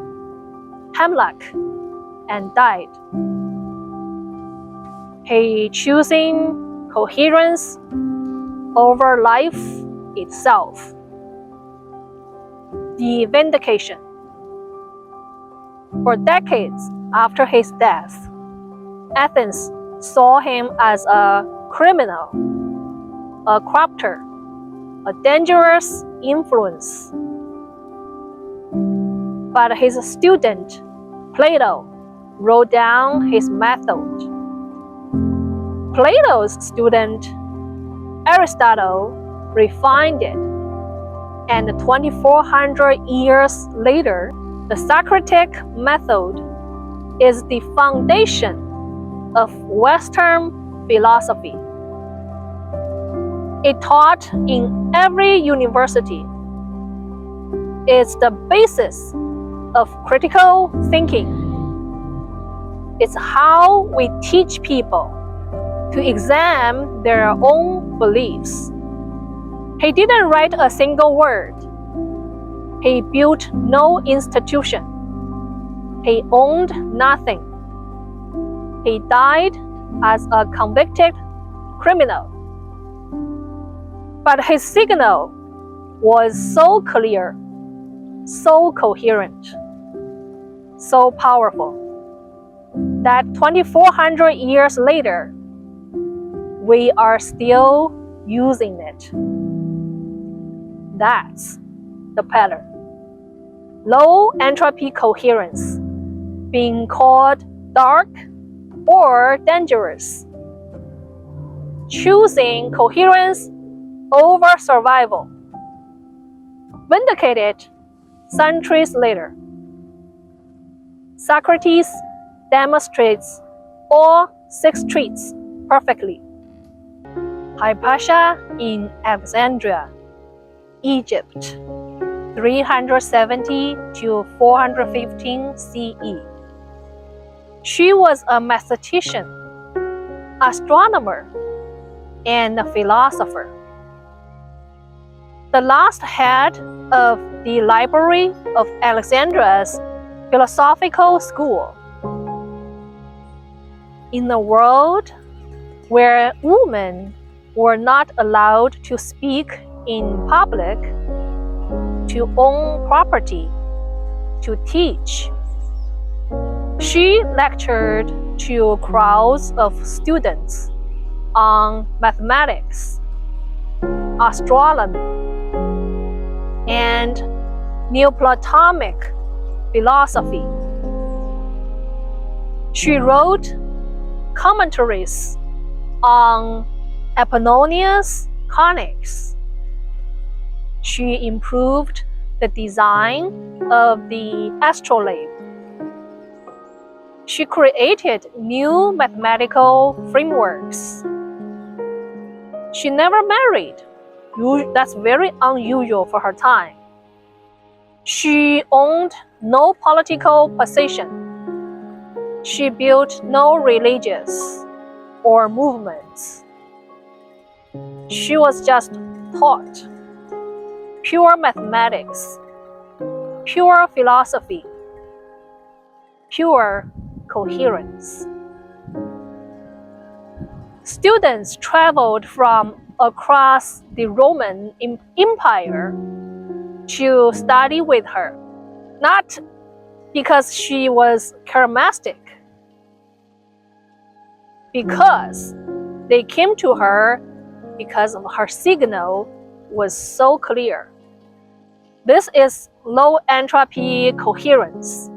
hemlock and died. He choosing coherence over life itself. The vindication. For decades after his death, Athens saw him as a criminal, a corrupter, a dangerous influence. But his student, Plato, wrote down his method. Plato's student, Aristotle, refined it. And 2,400 years later, the Socratic method is the foundation of Western philosophy. It taught in every university. It's the basis of critical thinking. It's how we teach people to examine their own beliefs. He didn't write a single word. He built no institution. He owned nothing. He died as a convicted criminal. But his signal was so clear, so coherent, so powerful, that 2,400 years later, we are still using it. That's the pattern. Low-entropy coherence, being called dark or dangerous. Choosing coherence over survival. Vindicated centuries later. Socrates demonstrates all 6 traits perfectly. Hypatia in Alexandria, Egypt, 370 to 415 CE. She was a mathematician astronomer, and a philosopher. The last head of the library of Alexandria's philosophical school. In a world where women were not allowed to speak in public, to own property, to teach, she lectured to crowds of students on mathematics, astronomy, and Neoplatonic philosophy. She wrote commentaries on Apollonius conics. She improved the design of the astrolabe. She created new mathematical frameworks. She never married. That's very unusual for her time. She owned no political position. She built no religious or movements. She was just taught pure mathematics, pure philosophy, pure coherence. Students traveled from across the Roman Empire to study with her, not because she was charismatic, because they came to her because her signal was so clear. This is low-entropy coherence,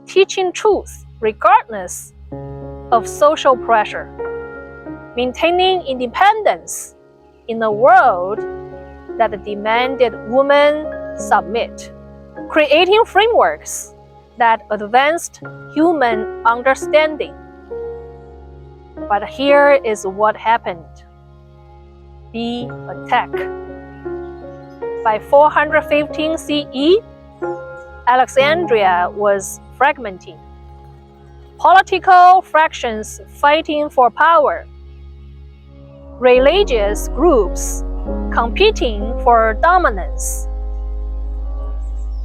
teaching truth regardless of social pressure, maintaining independence in a world that demanded women submit, creating frameworks that advanced human understanding. But here is what happened. The attack. By 415 CE, Alexandria was fragmenting. Political fractions fighting for power. Religious groups competing for dominance.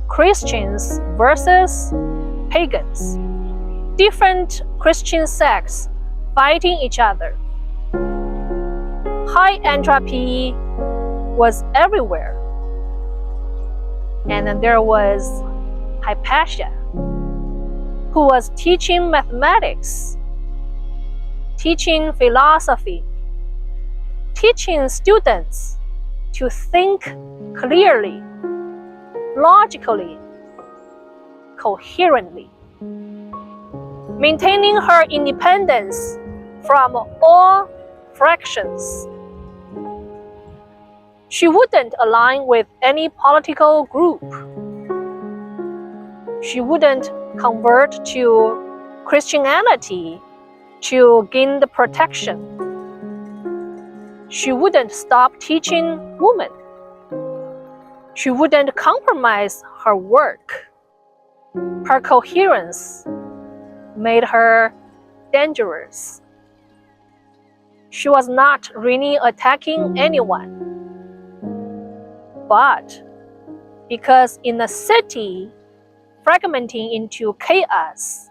Christians versus pagans. Different Christian sects fighting each other. High entropy was everywhere. And then there was Hypatia, who was teaching mathematics, teaching philosophy, teaching students to think clearly, logically, coherently, maintaining her independence from all fractions. She wouldn't align with any political group. She wouldn't convert to Christianity to gain the protection. She wouldn't stop teaching women. She wouldn't compromise her work. Her coherence made her dangerous. She was not really attacking anyone. But because in a city fragmenting into chaos,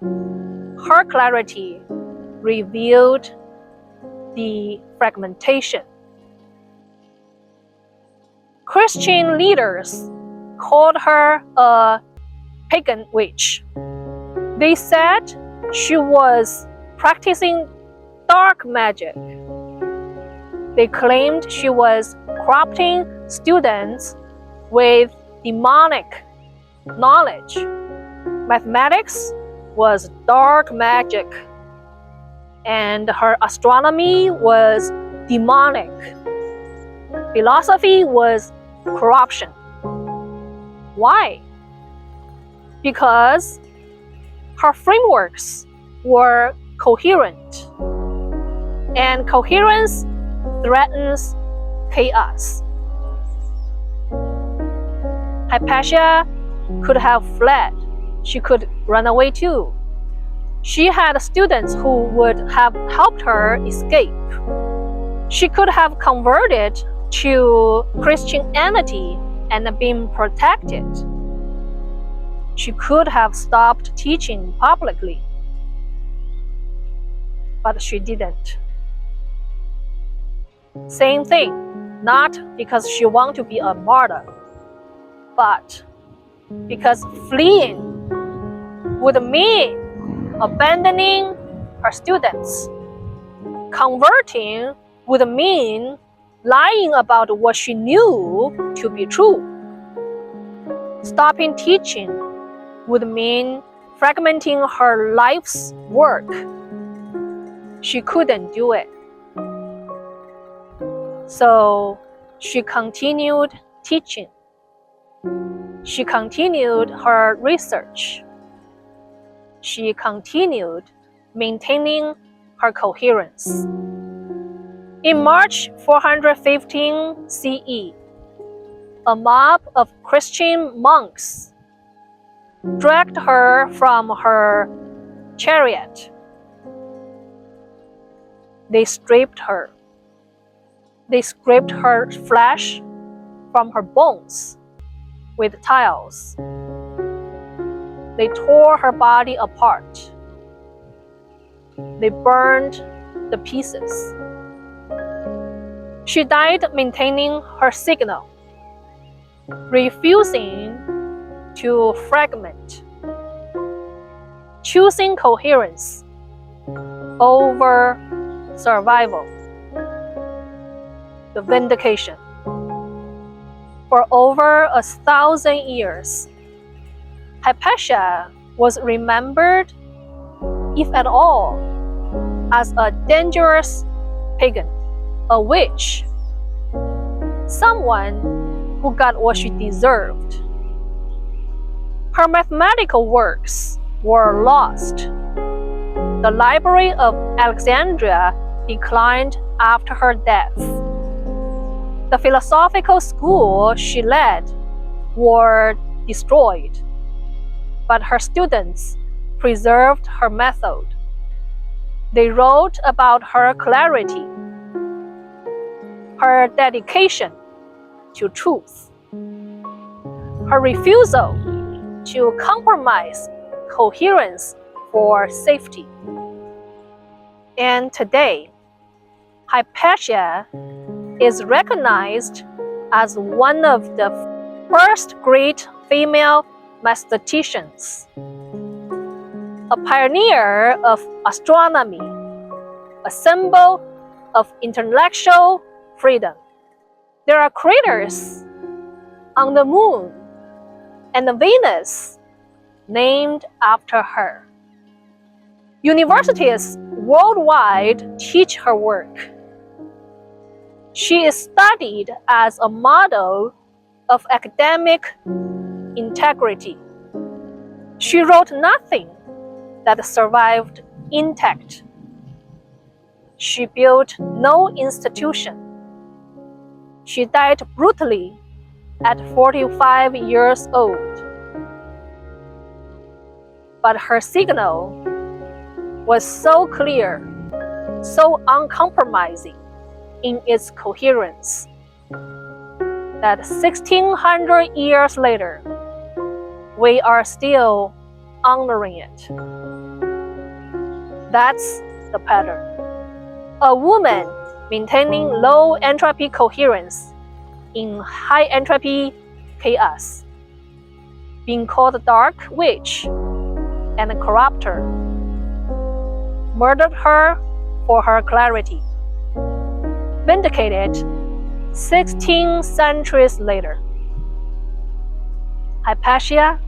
her clarity revealed the fragmentation. Christian leaders called her a pagan witch. They said she was practicing dark magic. They claimed she was corrupting students with demonic knowledge. Mathematics was dark magic, and her astronomy was demonic. Philosophy was corruption. Why? Because her frameworks were coherent, and coherence threatens chaos. Hypatia could have fled. She could run away too. She had students who would have helped her escape. She could have converted to Christianity and been protected. She could have stopped teaching publicly, but she didn't. Same thing, not because she wanted to be a martyr, but because fleeing would mean abandoning her students. Converting would mean lying about what she knew to be true. Stopping teaching would mean fragmenting her life's work. She couldn't do it. So she continued teaching. She continued her research. She continued maintaining her coherence. In March 415 CE, a mob of Christian monks dragged her from her chariot. They stripped her. They scraped her flesh from her bones with tiles. They tore her body apart. They burned the pieces. She died maintaining her signal, refusing to fragment, choosing coherence over survival, the vindication. For over 1,000 years, Hypatia was remembered, if at all, as a dangerous pagan, a witch, someone who got what she deserved. Her mathematical works were lost. The Library of Alexandria declined after her death. The philosophical school she led were destroyed, but her students preserved her method. They wrote about her clarity, her dedication to truth, her refusal to compromise coherence for safety. And today, Hypatia is recognized as one of the first great female mathematicians, a pioneer of astronomy, a symbol of intellectual freedom. There are craters on the moon and Venus named after her. Universities worldwide teach her work. She is studied as a model of academic integrity. She wrote nothing that survived intact. She built no institution. She died brutally at 45 years old. But her signal was so clear, so uncompromising in its coherence, that 1,600 years later, we are still honoring it. That's the pattern. A woman maintaining low entropy coherence in high entropy chaos, being called dark witch and corrupter, murdered her for her clarity, vindicated 16 centuries later. Hypatia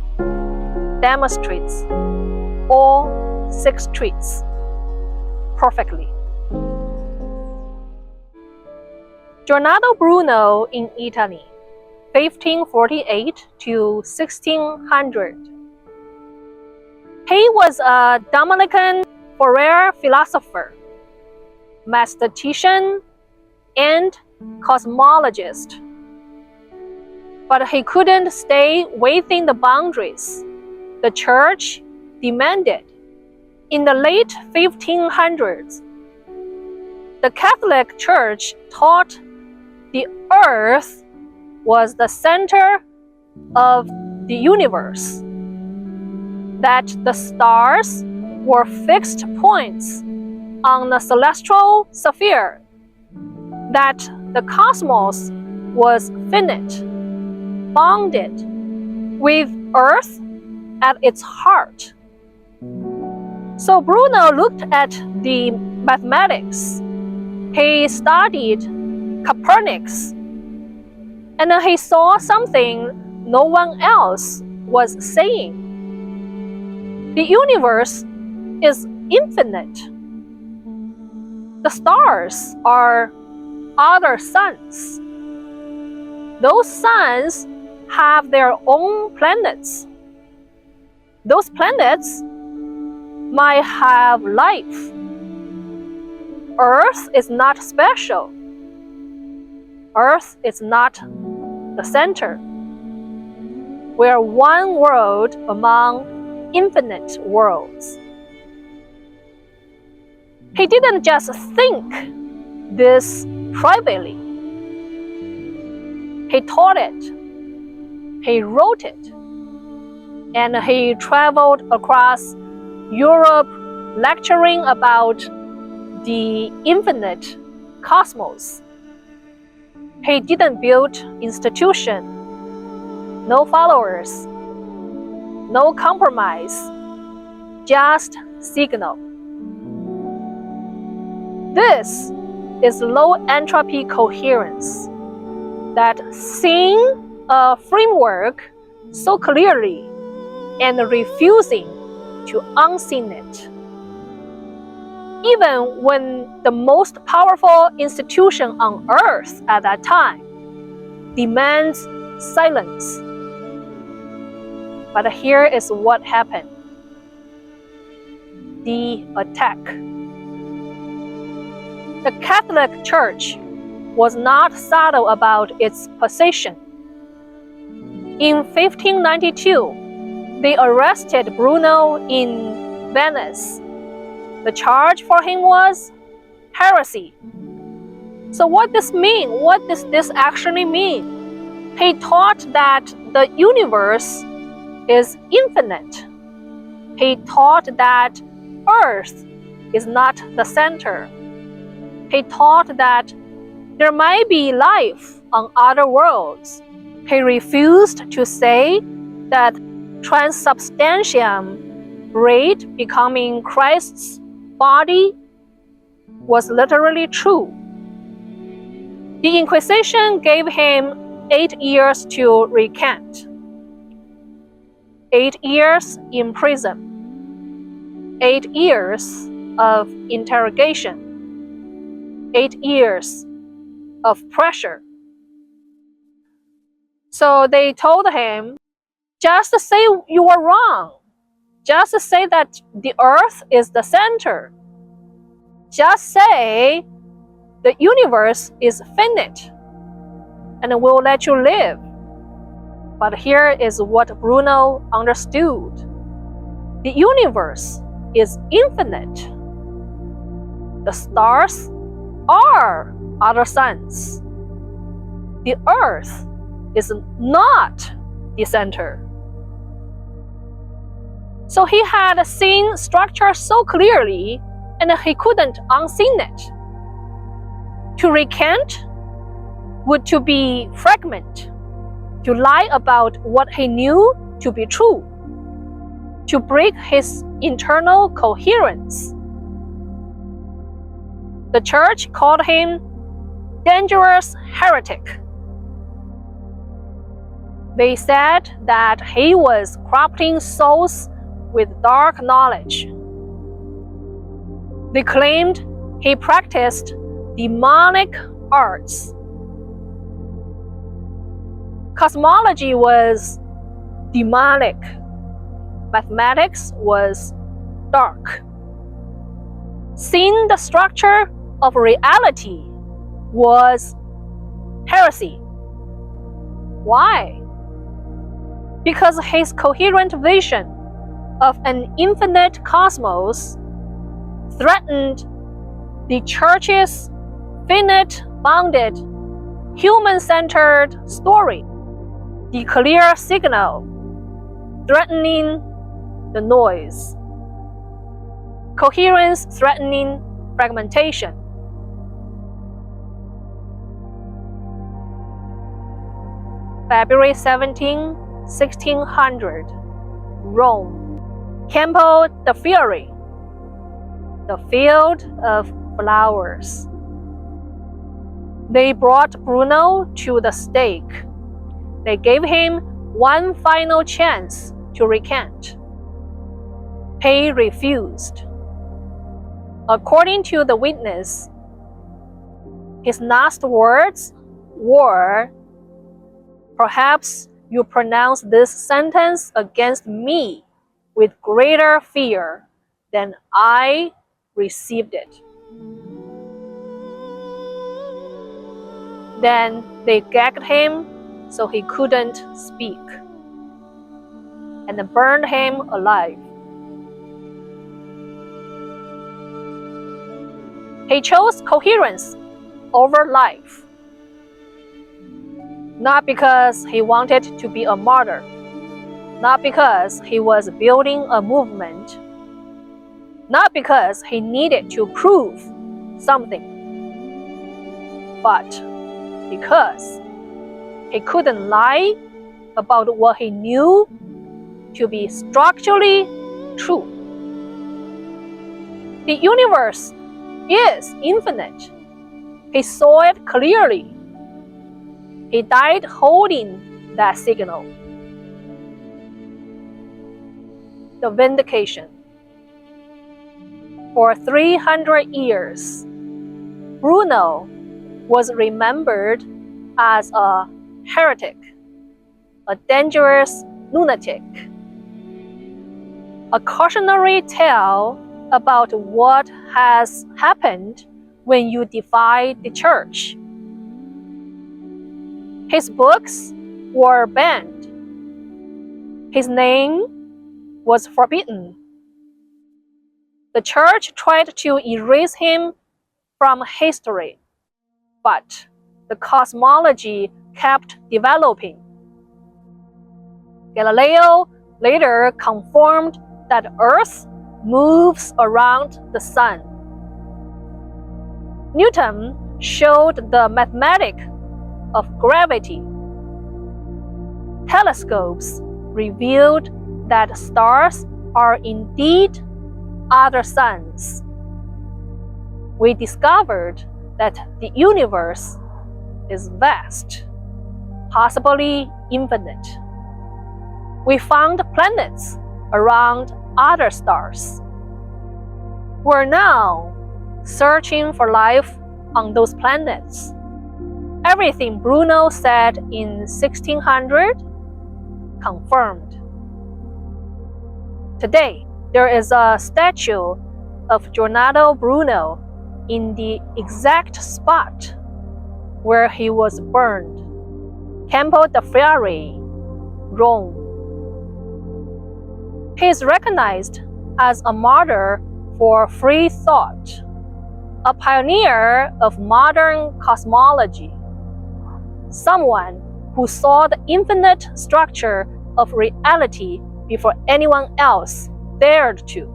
demonstrates all 6 traits perfectly. Giordano Bruno in Italy, 1548 to 1600. He was a Dominican Fourier philosopher, mathematician, and cosmologist. But he couldn't stay within the boundaries the church demanded In the late 1500s, the Catholic Church taught the Earth was the center of the universe, that the stars were fixed points on the celestial sphere, that the cosmos was finite, bounded, with Earth at its heart. So Bruno looked at the mathematics. He studied Copernicus, and he saw something no one else was saying. The universe is infinite. The stars are other suns. Those suns have their own planets. Those planets might have life. Earth is not special. Earth is not the center. We are one world among infinite worlds. He didn't just think this privately. He taught it. He wrote it. And he traveled across Europe lecturing about the infinite cosmos. He didn't build institution, no followers, no compromise, just signal. This is low-entropy coherence, that seeing a framework so clearly and refusing to unseen it. Even when the most powerful institution on earth at that time demands silence. But here is what happened. The attack. The Catholic Church was not subtle about its position. In 1592, they arrested Bruno in Venice. The charge for him was heresy. So what does this actually mean? He taught that the universe is infinite. He taught that Earth is not the center. He taught that there might be life on other worlds. He refused to say that transubstantiation, bread becoming Christ's body, was literally true. The Inquisition gave him 8 years to recant. 8 years in prison. 8 years of interrogation. 8 years of pressure. So they told him, just say you were wrong. Just say that the earth is the center. Just say the universe is finite, and we'll let you live. But here is what Bruno understood. The universe is infinite. The stars are other suns. The earth is not the center. So he had seen structure so clearly, and he couldn't unseen it. To recant would to be fragment, to lie about what he knew to be true, to break his internal coherence. The church called him dangerous heretic. They said that he was corrupting souls with dark knowledge. They claimed he practiced demonic arts. Cosmology was demonic. Mathematics was dark. Seeing the structure of reality was heresy. Why? Because his coherent vision of an infinite cosmos threatened the church's finite-bounded, human-centered story, the clear signal, threatening the noise, coherence threatening fragmentation. February 17, 1600, Rome. Campo de Fiori, the field of flowers. They brought Bruno to the stake. They gave him one final chance to recant. He refused. According to the witness, his last words were, "Perhaps you pronounce this sentence against me with greater fear than I received it." Then they gagged him so he couldn't speak, and burned him alive. He chose coherence over life, not because he wanted to be a martyr, not because he was building a movement, not because he needed to prove something, but because he couldn't lie about what he knew to be structurally true. The universe is infinite. He saw it clearly. He died holding that signal. The vindication. For 300 years, Bruno was remembered as a heretic, a dangerous lunatic, a cautionary tale about what has happened when you defy the church. His books were banned. His name was forbidden. The church tried to erase him from history, but the cosmology kept developing. Galileo later confirmed that Earth moves around the sun. Newton showed the mathematics of gravity. Telescopes revealed that stars are indeed other suns. We discovered that the universe is vast, possibly infinite. We found planets around other stars. We're now searching for life on those planets. Everything Bruno said in 1600 confirmed. Today, there is a statue of Giordano Bruno in the exact spot where he was burned, Campo de Fiori, Rome. He is recognized as a martyr for free thought, a pioneer of modern cosmology, someone who saw the infinite structure of reality before anyone else dared to.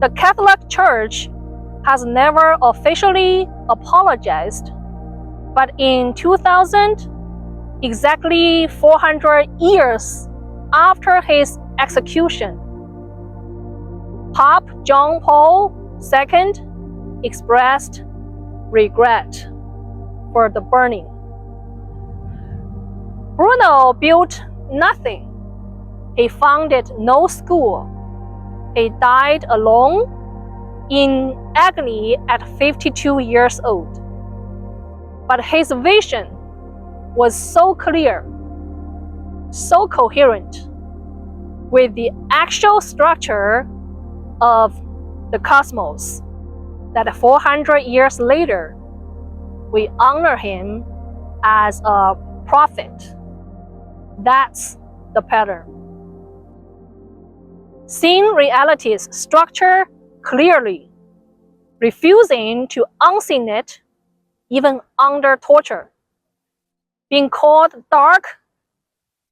The Catholic Church has never officially apologized, but in 2000, exactly 400 years after his execution, Pope John Paul II expressed regret for the burning. Bruno built nothing. He founded no school. He died alone in agony at 52 years old. But his vision was so clear, so coherent with the actual structure of the cosmos that 400 years later, we honor him as a prophet. That's the pattern. Seeing reality's structure clearly, refusing to unseen it even under torture, being called dark,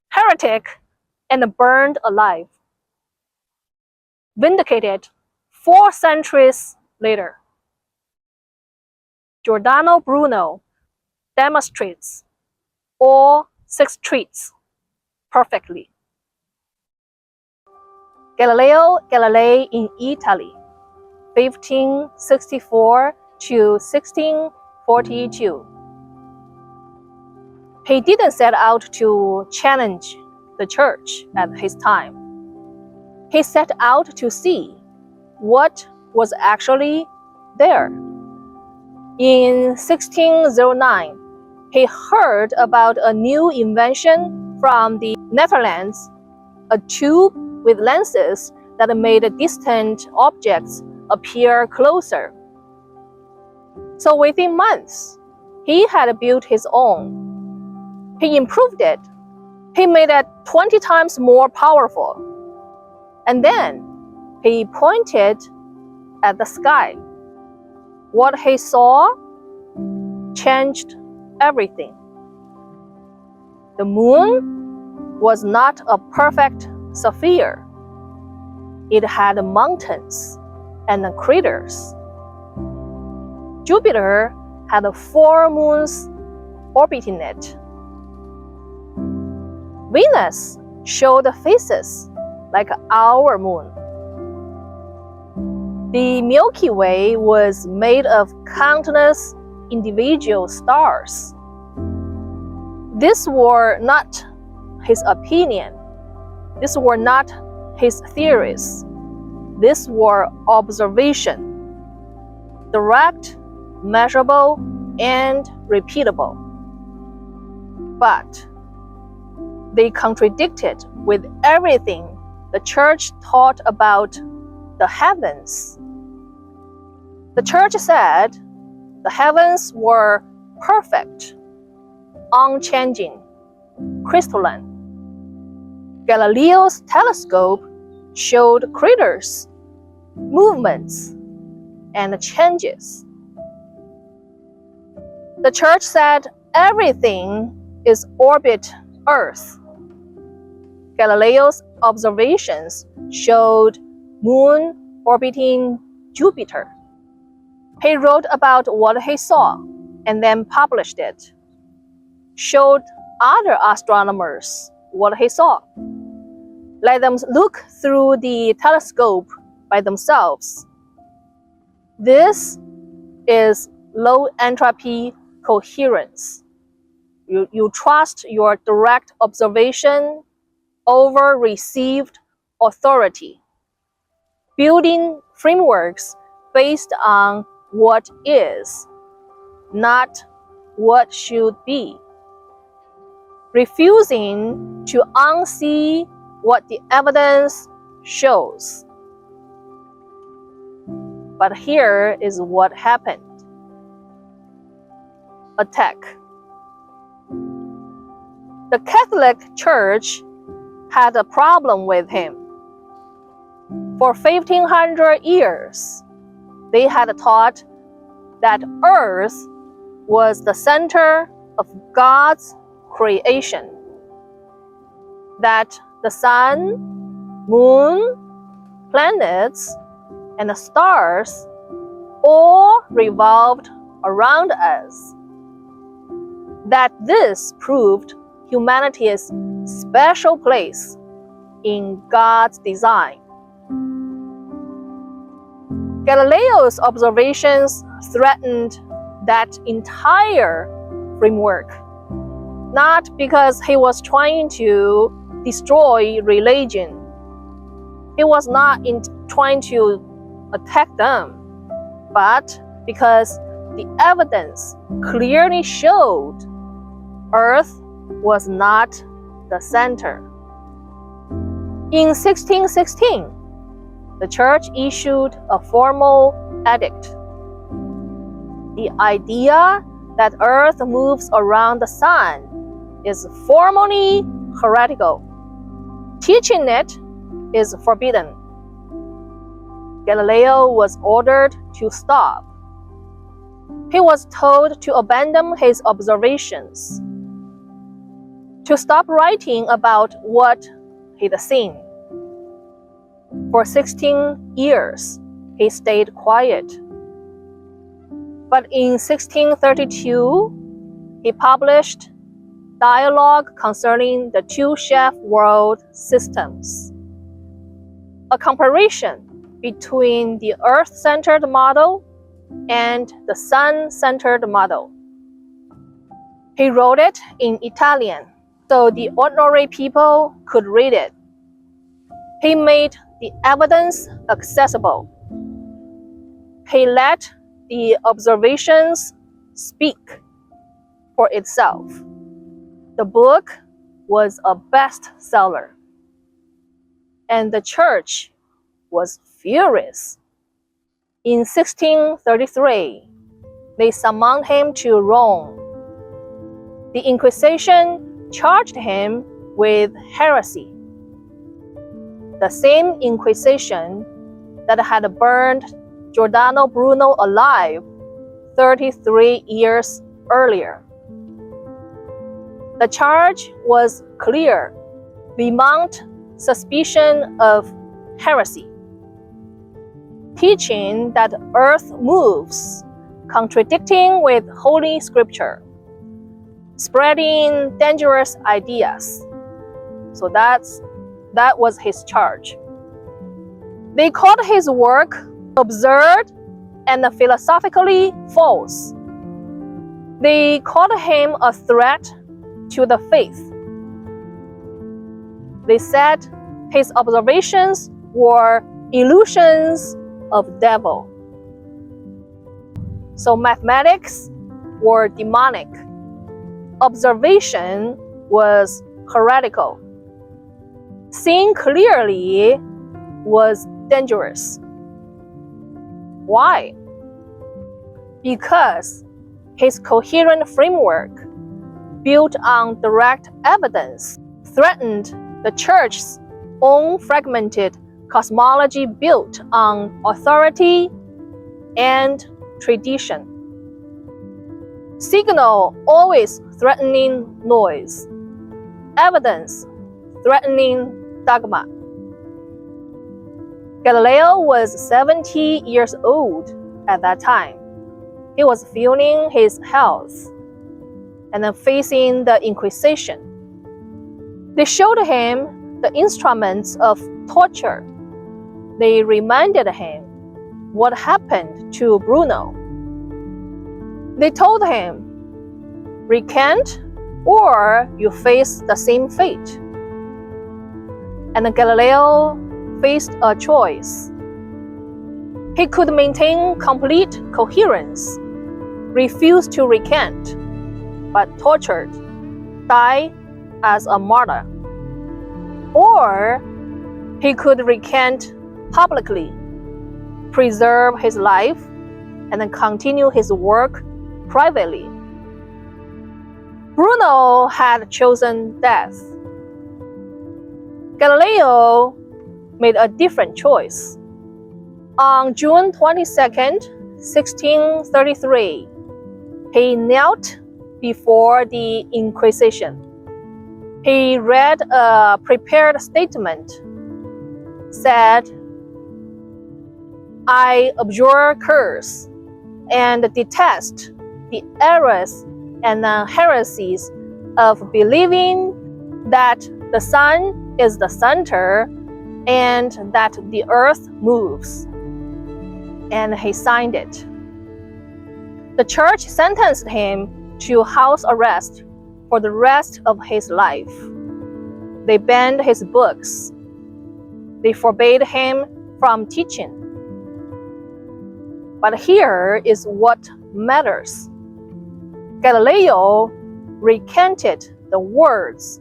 heretic, and burned alive. Vindicated 4 centuries later. Giordano Bruno demonstrates all 6 traits perfectly. Galileo Galilei in Italy, 1564 to 1642. He didn't set out to challenge the church at his time. He set out to see what was actually there. In 1609, he heard about a new invention from the Netherlands, a tube with lenses that made distant objects appear closer. So within months, he had built his own. He improved it. He made it 20 times more powerful. And then he pointed at the sky. What he saw changed everything. The moon was not a perfect sphere. It had mountains and craters. Jupiter had 4 moons orbiting it. Venus showed faces like our moon. The Milky Way was made of countless individual stars. These were not his opinion. These were not his theories. These were observation, direct, measurable, and repeatable. But they contradicted with everything the church taught about the heavens. The church said the heavens were perfect, unchanging, crystalline. Galileo's telescope showed craters, movements, and changes. The church said everything is orbit Earth. Galileo's observations showed moon orbiting Jupiter. He wrote about what he saw and then published it. Showed other astronomers what he saw. Let them look through the telescope by themselves. This is low-entropy coherence. You trust your direct observation over received authority, building frameworks based on what is, not what should be, refusing to unsee what the evidence shows. But here is what happened. Attack. The Catholic Church had a problem with him. For 1500 years, they had taught that Earth was the center of God's creation, that the sun, moon, planets, and the stars all revolved around us, that this proved humanity's special place in God's design. Galileo's observations threatened that entire framework, not because he was trying to destroy religion. He was not trying to attack them, but because the evidence clearly showed Earth was not the center. In 1616, the church issued a formal edict. The idea that Earth moves around the sun is formally heretical. Teaching it is forbidden. Galileo was ordered to stop. He was told to abandon his observations, to stop writing about what he'd seen. For 16 years, he stayed quiet. But in 1632, he published Dialogue Concerning the Two Chef World Systems, a comparison between the Earth-centered model and the Sun-centered model. He wrote it in Italian, so the ordinary people could read it. He made the evidence accessible. He let the observations speak for itself. The book was a bestseller, and the church was furious. In 1633, they summoned him to Rome. The Inquisition charged him with heresy. The same Inquisition that had burned Giordano Bruno alive 33 years earlier. The charge was clear: we mount suspicion of heresy, teaching that Earth moves, contradicting with Holy Scripture, spreading dangerous ideas. So that was his charge. They called his work absurd and philosophically false. They called him a threat to the faith. They said his observations were illusions of devil. So mathematics were demonic. Observation was heretical. Seeing clearly was dangerous. Why? Because his coherent framework, built on direct evidence, threatened the church's own fragmented cosmology built on authority and tradition. Signal always threatening noise, evidence threatening dogma. Galileo was 70 years old at that time. He was feeling his health and then facing the Inquisition. They showed him the instruments of torture. They reminded him what happened to Bruno. They told him, recant or you face the same fate. And Galileo faced a choice. He could maintain complete coherence, refuse to recant, but tortured, die as a martyr. Or he could recant publicly, preserve his life, and then continue his work privately. Bruno had chosen death. Galileo made a different choice. On June 22nd, 1633, he knelt before the Inquisition. He read a prepared statement, said, I abjure curse and detest the errors and heresies of believing that the sun is the center and that the earth moves. And he signed it. The church sentenced him to house arrest for the rest of his life. They banned his books. They forbade him from teaching. But here is what matters. Galileo recanted the words.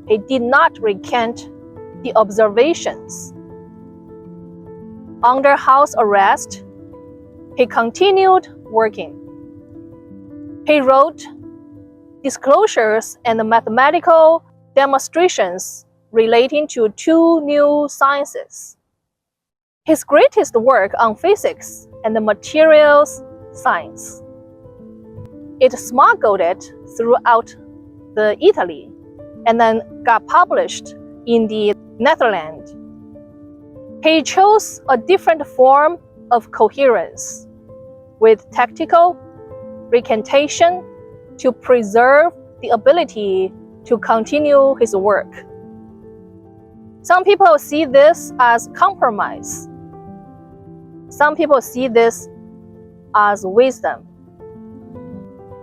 He did not recant the observations. Under house arrest, he continued working. He wrote disclosures and mathematical demonstrations relating to two new sciences. His greatest work on physics and the materials science. It smuggled it throughout Italy and then got published in the Netherlands. He chose a different form of coherence with tactical recantation to preserve the ability to continue his work. Some people see this as compromise. Some people see this as wisdom.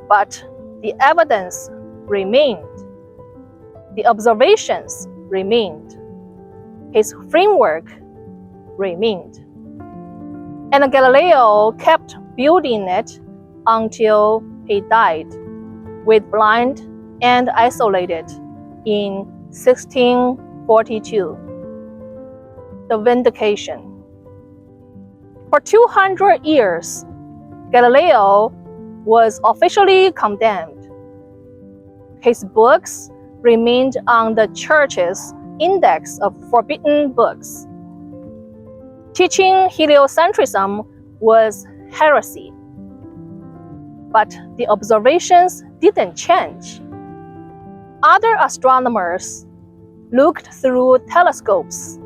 But the evidence remained. The observations remained. His framework remained. And Galileo kept building it until he died, with blind and isolated in 1642. The vindication. For 200 years, Galileo was officially condemned. His books remained on the Church's index of forbidden books. Teaching heliocentrism was heresy. But the observations didn't change. Other astronomers looked through telescopes.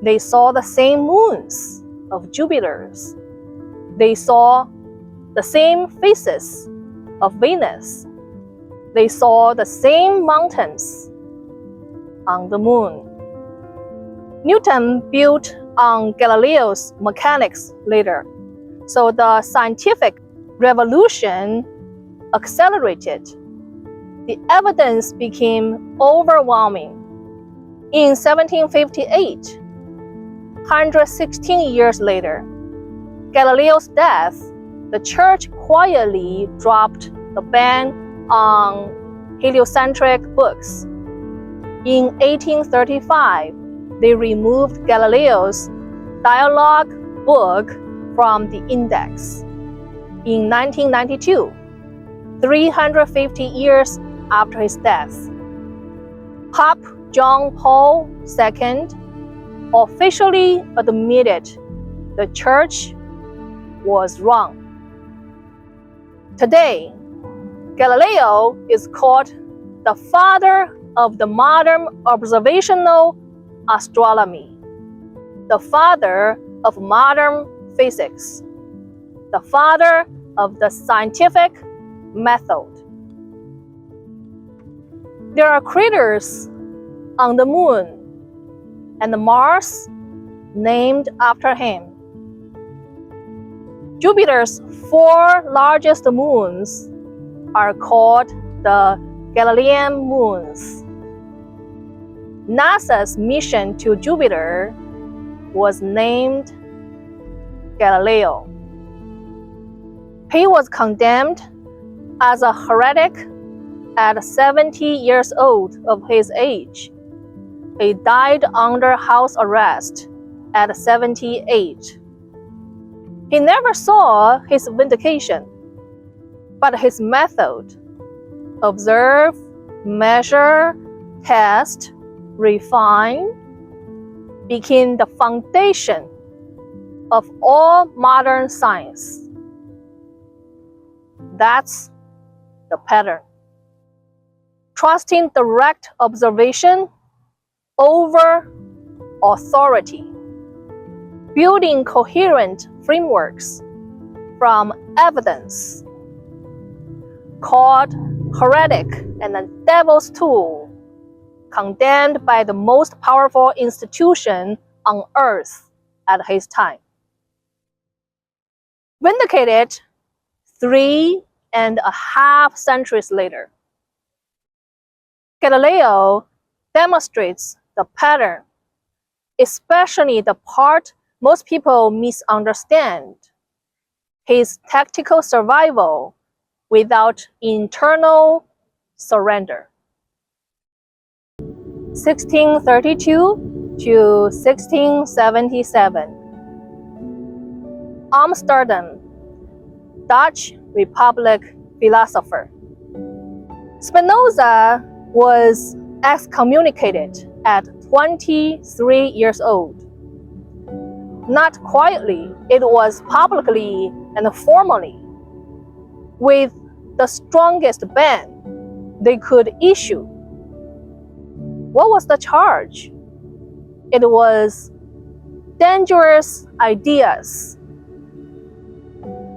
They saw the same moons of Jupiter's. They saw the same faces of Venus. They saw the same mountains on the moon. Newton built on Galileo's mechanics later, so the scientific revolution accelerated. The evidence became overwhelming. In 1758, 116 years later, Galileo's death, the Church quietly dropped the ban on heliocentric books. In 1835, they removed Galileo's dialogue book from the index. In 1992, 350 years after his death, Pope John Paul II officially admitted the Church was wrong. Today, Galileo is called the father of the modern observational astronomy, the father of modern physics, the father of the scientific method. There are craters on the moon and Mars named after him. Jupiter's 4 largest moons are called the Galilean moons. NASA's mission to Jupiter was named Galileo. He was condemned as a heretic at 70 years old of his age. He died under house arrest at 78. He never saw his vindication, but his method, observe, measure, test, refine, became the foundation of all modern science. That's the pattern. Trusting direct observation over authority. Building coherent frameworks from evidence. Called heretic and the devil's tool, condemned by the most powerful institution on earth at his time. Vindicated 3.5 centuries later. Galileo demonstrates the pattern, especially the part most people misunderstand, his tactical survival without internal surrender. 1632 to 1677. Amsterdam, Dutch Republic philosopher. Spinoza was excommunicated at 23 years old. Not quietly, it was publicly and formally, with the strongest ban they could issue. What was the charge? It was dangerous ideas.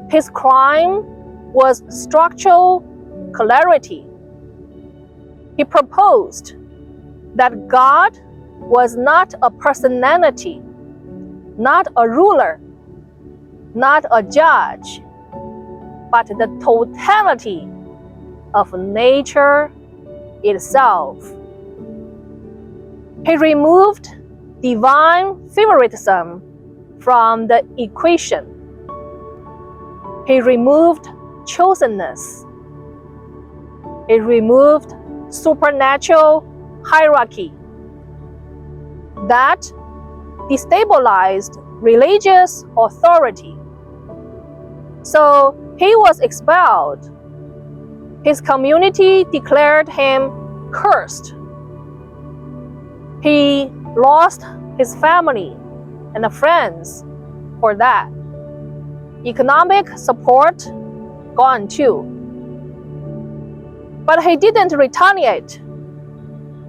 His crime was structural clarity. He proposed that God was not a personality, not a ruler, not a judge, but the totality of nature itself. He removed divine favoritism from the equation. He removed chosenness. He removed supernatural hierarchy that destabilized religious authority. So he was expelled. His community declared him cursed. He lost his family and friends for that. Economic support gone too. But he didn't retaliate.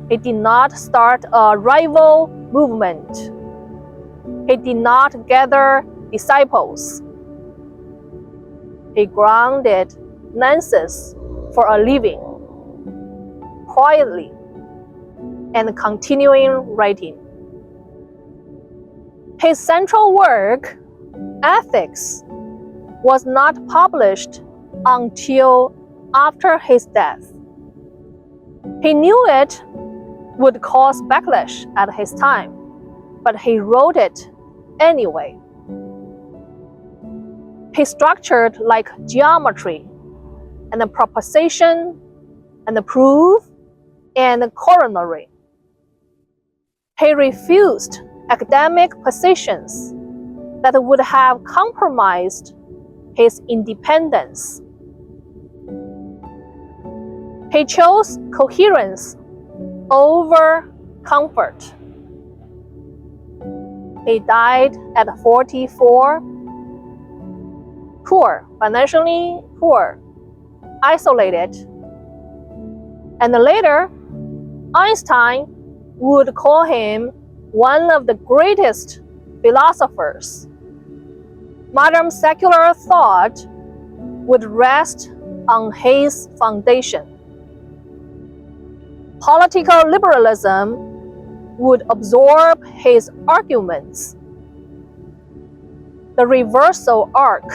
He did not start a rival movement. He did not gather disciples. He grounded lenses for a living, quietly, and continuing writing. His central work, Ethics, was not published until after his death. He knew it would cause backlash at his time, but he wrote it anyway. He structured like geometry, and a proposition, and a proof, and a corollary. He refused academic positions that would have compromised his independence. He chose coherence over comfort. He died at 44, poor, financially poor, isolated. And later, Einstein would call him one of the greatest philosophers. Modern secular thought would rest on his foundation. Political liberalism would absorb his arguments. The reversal arc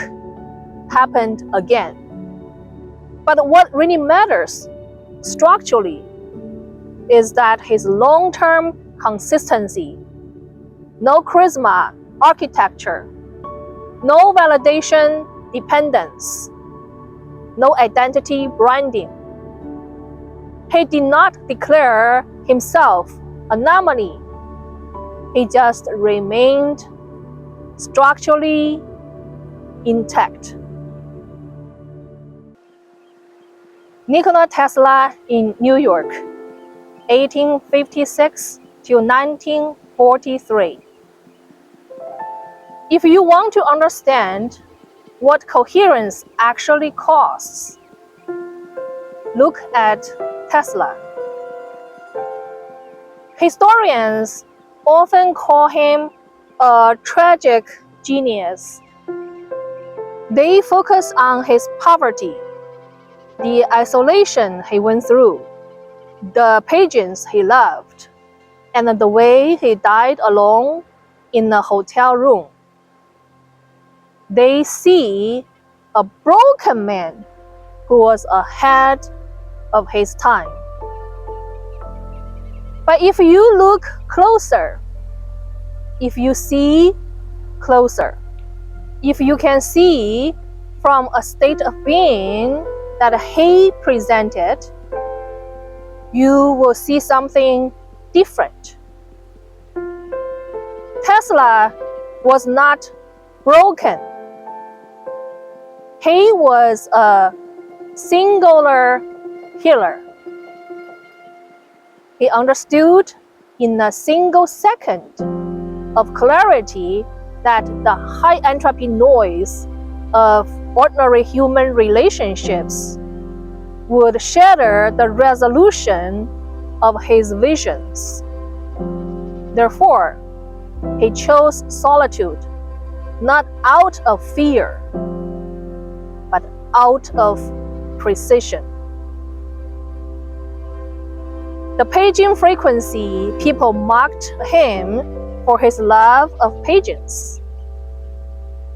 happened again. But what really matters structurally is that his long-term consistency, no charisma architecture, no validation dependence, no identity branding. He did not declare himself anomaly. He just remained structurally intact. Nikola Tesla in New York, 1856 to 1943. If you want to understand what coherence actually costs, look at Tesla. Historians often call him a tragic genius. They focus on his poverty, the isolation he went through, the pageants he loved, and the way he died alone in a hotel room. They see a broken man who was ahead of his time. But if you look closer, if you see closer, if you can see from a state of being that he presented, you will see something different. Tesla was not broken. He was a singular healer. He understood in a single second of clarity that the high entropy noise of ordinary human relationships would shatter the resolution of his visions. Therefore, he chose solitude, not out of fear, but out of precision. The paging frequency, people mocked him for his love of pageants.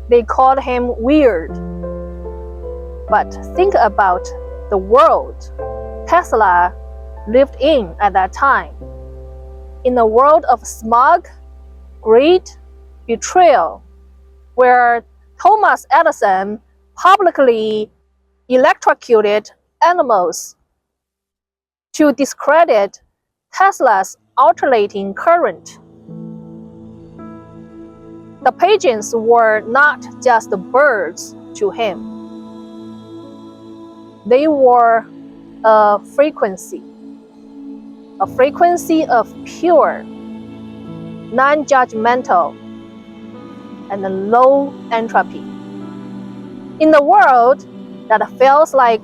They called him weird. But think about the world Tesla lived in at that time. In a world of smog, greed, betrayal, where Thomas Edison publicly electrocuted animals to discredit Tesla's alternating current. The pageants were not just birds to him. They were a frequency of pure, non-judgmental, and low entropy. In a world that feels like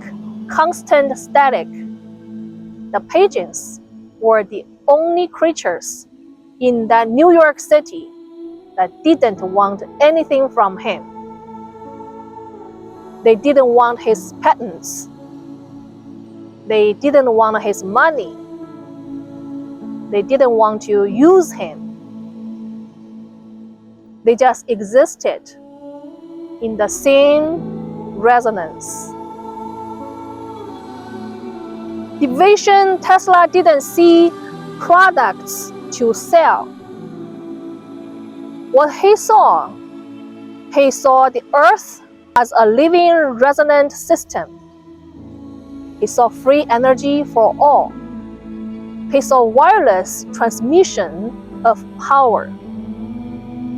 constant static, the pageants were the only creatures in that New York City that didn't want anything from him. They didn't want his patents. They didn't want his money. They didn't want to use him. They just existed in the same resonance. Division, Tesla didn't see products to sell. What he saw the earth as a living resonant system. He saw free energy for all. He saw wireless transmission of power.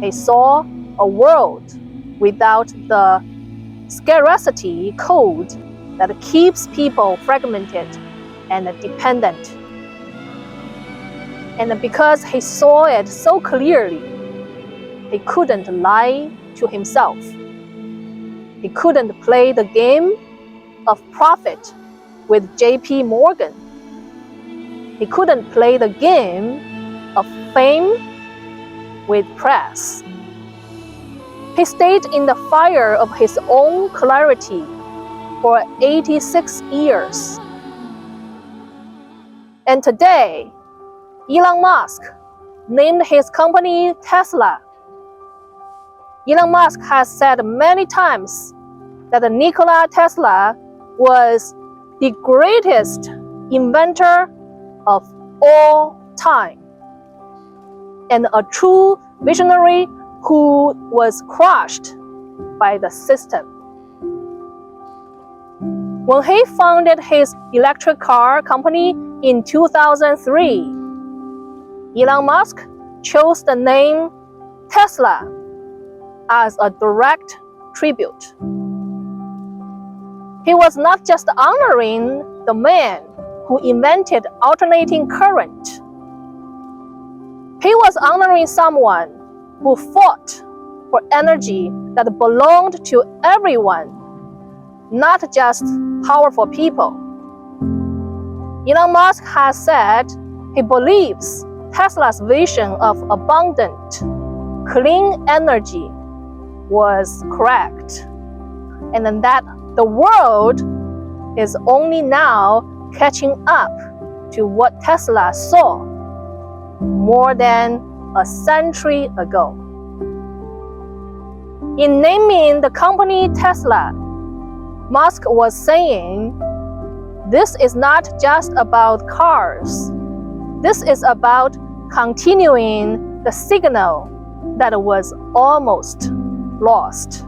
He saw a world without the scarcity code that keeps people fragmented and dependent. And because he saw it so clearly, he couldn't lie to himself. He couldn't play the game of profit with JP Morgan. He couldn't play the game of fame with press. He stayed in the fire of his own clarity for 86 years. And today, Elon Musk named his company Tesla. Elon Musk has said many times that Nikola Tesla was the greatest inventor of all time and a true visionary who was crushed by the system. When he founded his electric car company in 2003, Elon Musk chose the name Tesla as a direct tribute. He was not just honoring the man who invented alternating current. He was honoring someone who fought for energy that belonged to everyone, not just powerful people. Elon Musk has said he believes Tesla's vision of abundant, clean energy was correct, and that the world is only now catching up to what Tesla saw more than a century ago. In naming the company Tesla, Musk was saying, this is not just about cars. This is about continuing the signal that was almost lost.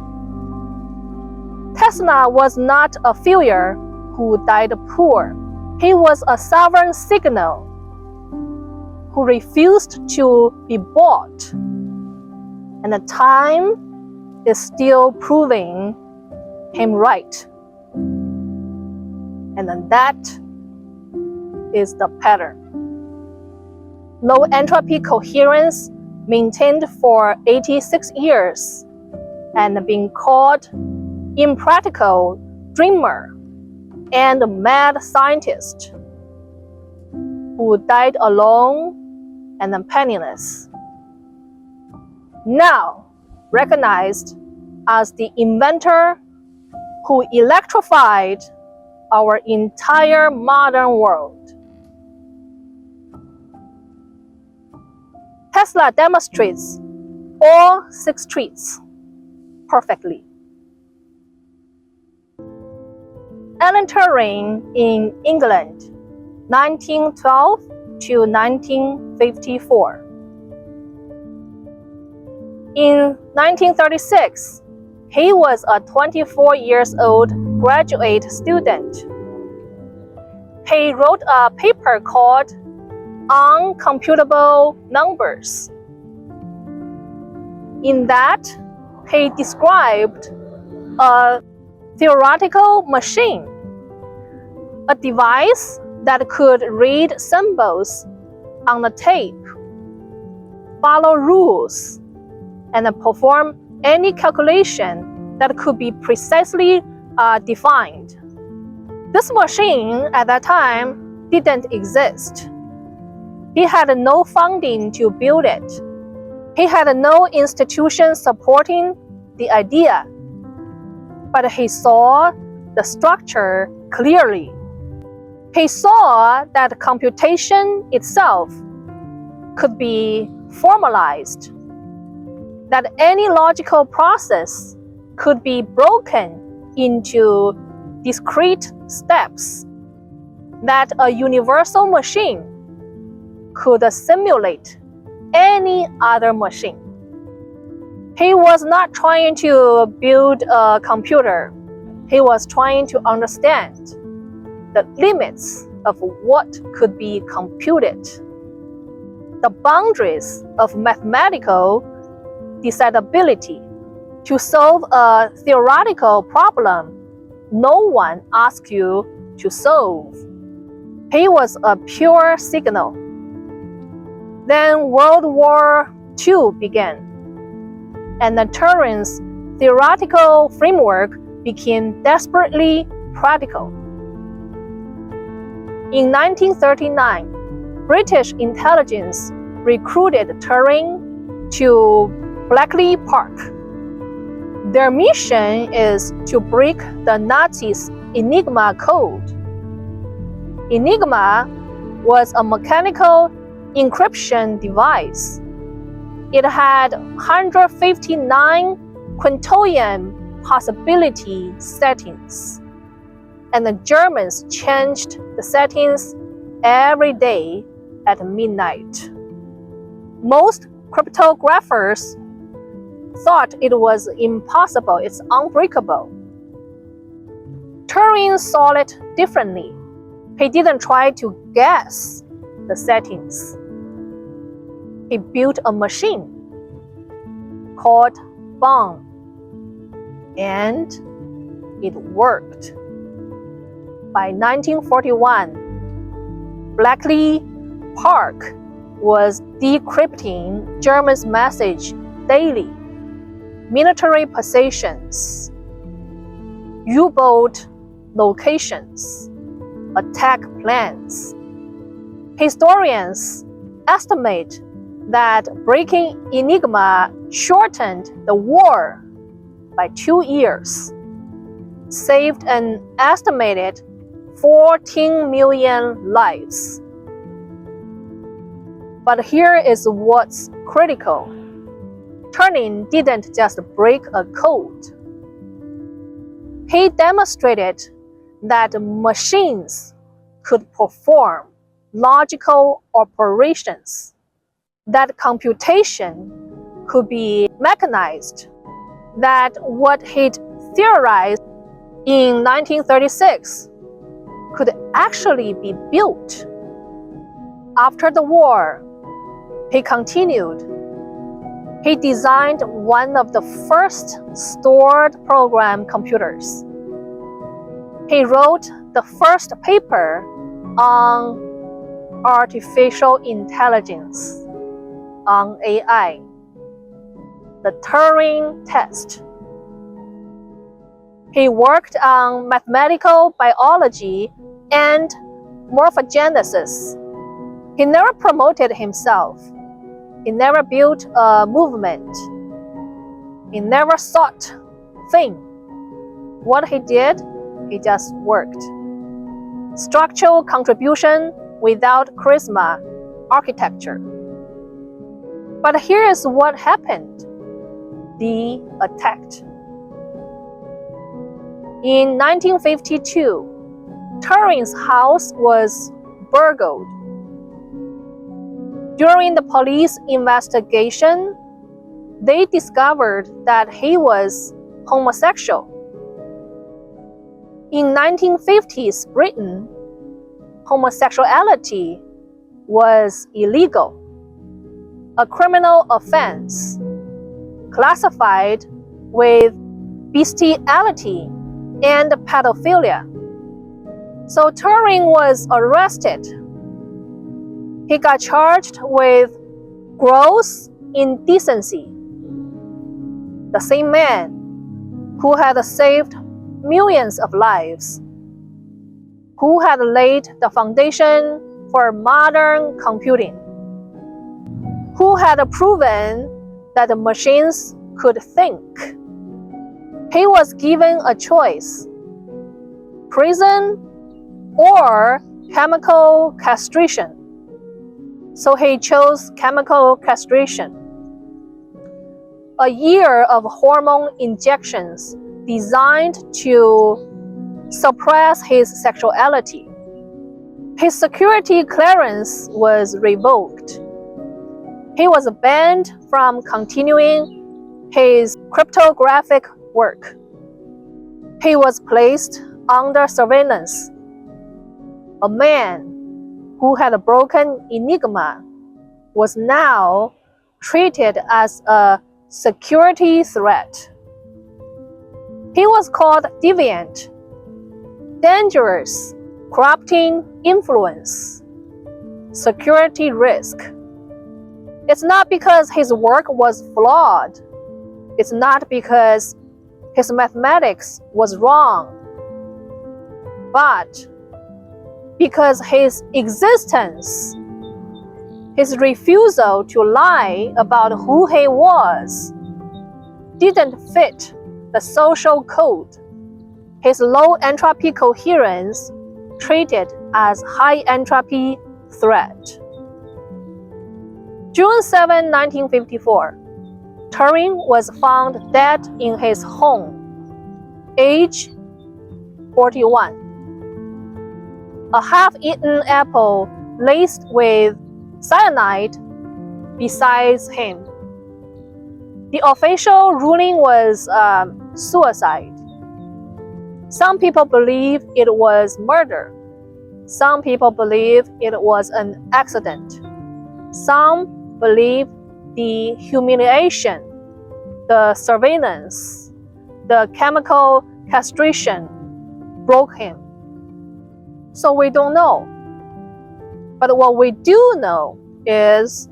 Tesla was not a failure who died poor. He was a sovereign signal who refused to be bought. And the time is still proving him right. And then that is the pattern. Low entropy coherence maintained for 86 years, and being called impractical dreamer and mad scientist who died alone and penniless. Now recognized as the inventor who electrified our entire modern world. Tesla demonstrates all 6 traits perfectly. Alan Turing in England, 1912 to 1954. In 1936, he was a 24 years old graduate student. He wrote a paper called Uncomputable Numbers. In that, he described a theoretical machine, a device that could read symbols on the tape, follow rules, and perform any calculation that could be precisely defined. This machine at that time didn't exist. He had no funding to build it. He had no institution supporting the idea. But he saw the structure clearly. He saw that computation itself could be formalized, that any logical process could be broken into discrete steps, that a universal machine could simulate any other machine. He was not trying to build a computer. He was trying to understand the limits of what could be computed, the boundaries of mathematical decidability, to solve a theoretical problem no one asked you to solve. He was a pure signal. Then World War II began, and Turing's theoretical framework became desperately practical. In 1939, British intelligence recruited Turing to Bletchley Park. Their mission is to break the Nazis' Enigma code. Enigma was a mechanical encryption device. It had 159 quintillion possibility settings, and the Germans changed the settings every day at midnight. Most cryptographers thought it was impossible, it's unbreakable. Turing saw it differently. He didn't try to guess the settings. He built a machine called bomb, and it worked. By 1941, Bletchley Park was decrypting Germans' message daily, military positions, U-boat locations, attack plans. Historians estimate that breaking Enigma shortened the war by 2 years, saved an estimated 14 million lives. But here is what's critical. Turing didn't just break a code. He demonstrated that machines could perform logical operations, that computation could be mechanized, that what he'd theorized in 1936 could actually be built. After the war, he continued. He designed one of the first stored program computers. He wrote the first paper on artificial intelligence. on AI, the Turing test. He worked on mathematical biology and morphogenesis. He never promoted himself. He never built a movement. He never sought fame. What he did, he just worked. Structural contribution without charisma, architecture. But here is what happened. The attack. In 1952, Turing's house was burgled. During the police investigation, they discovered that he was homosexual. In 1950s Britain, homosexuality was illegal, a criminal offense, classified with bestiality and pedophilia. So Turing was arrested. He got charged with gross indecency. The same man who had saved millions of lives, who had laid the foundation for modern computing, who had proven that the machines could think. He was given a choice: prison or chemical castration. So he chose chemical castration. A year of hormone injections designed to suppress his sexuality. His security clearance was revoked. He was banned from continuing his cryptographic work. He was placed under surveillance. A man who had a broken enigma was now treated as a security threat. He was called deviant, dangerous, corrupting influence, security risk. It's not because his work was flawed. It's not because his mathematics was wrong, but because his existence, his refusal to lie about who he was, didn't fit the social code. His low-entropy coherence treated as high-entropy threat. June 7, 1954, Turing was found dead in his home, age 41. A half-eaten apple laced with cyanide besides him. The official ruling was suicide. Some people believe it was murder. Some people believe it was an accident. Some believe the humiliation, the surveillance, the chemical castration broke him. So we don't know. But what we do know is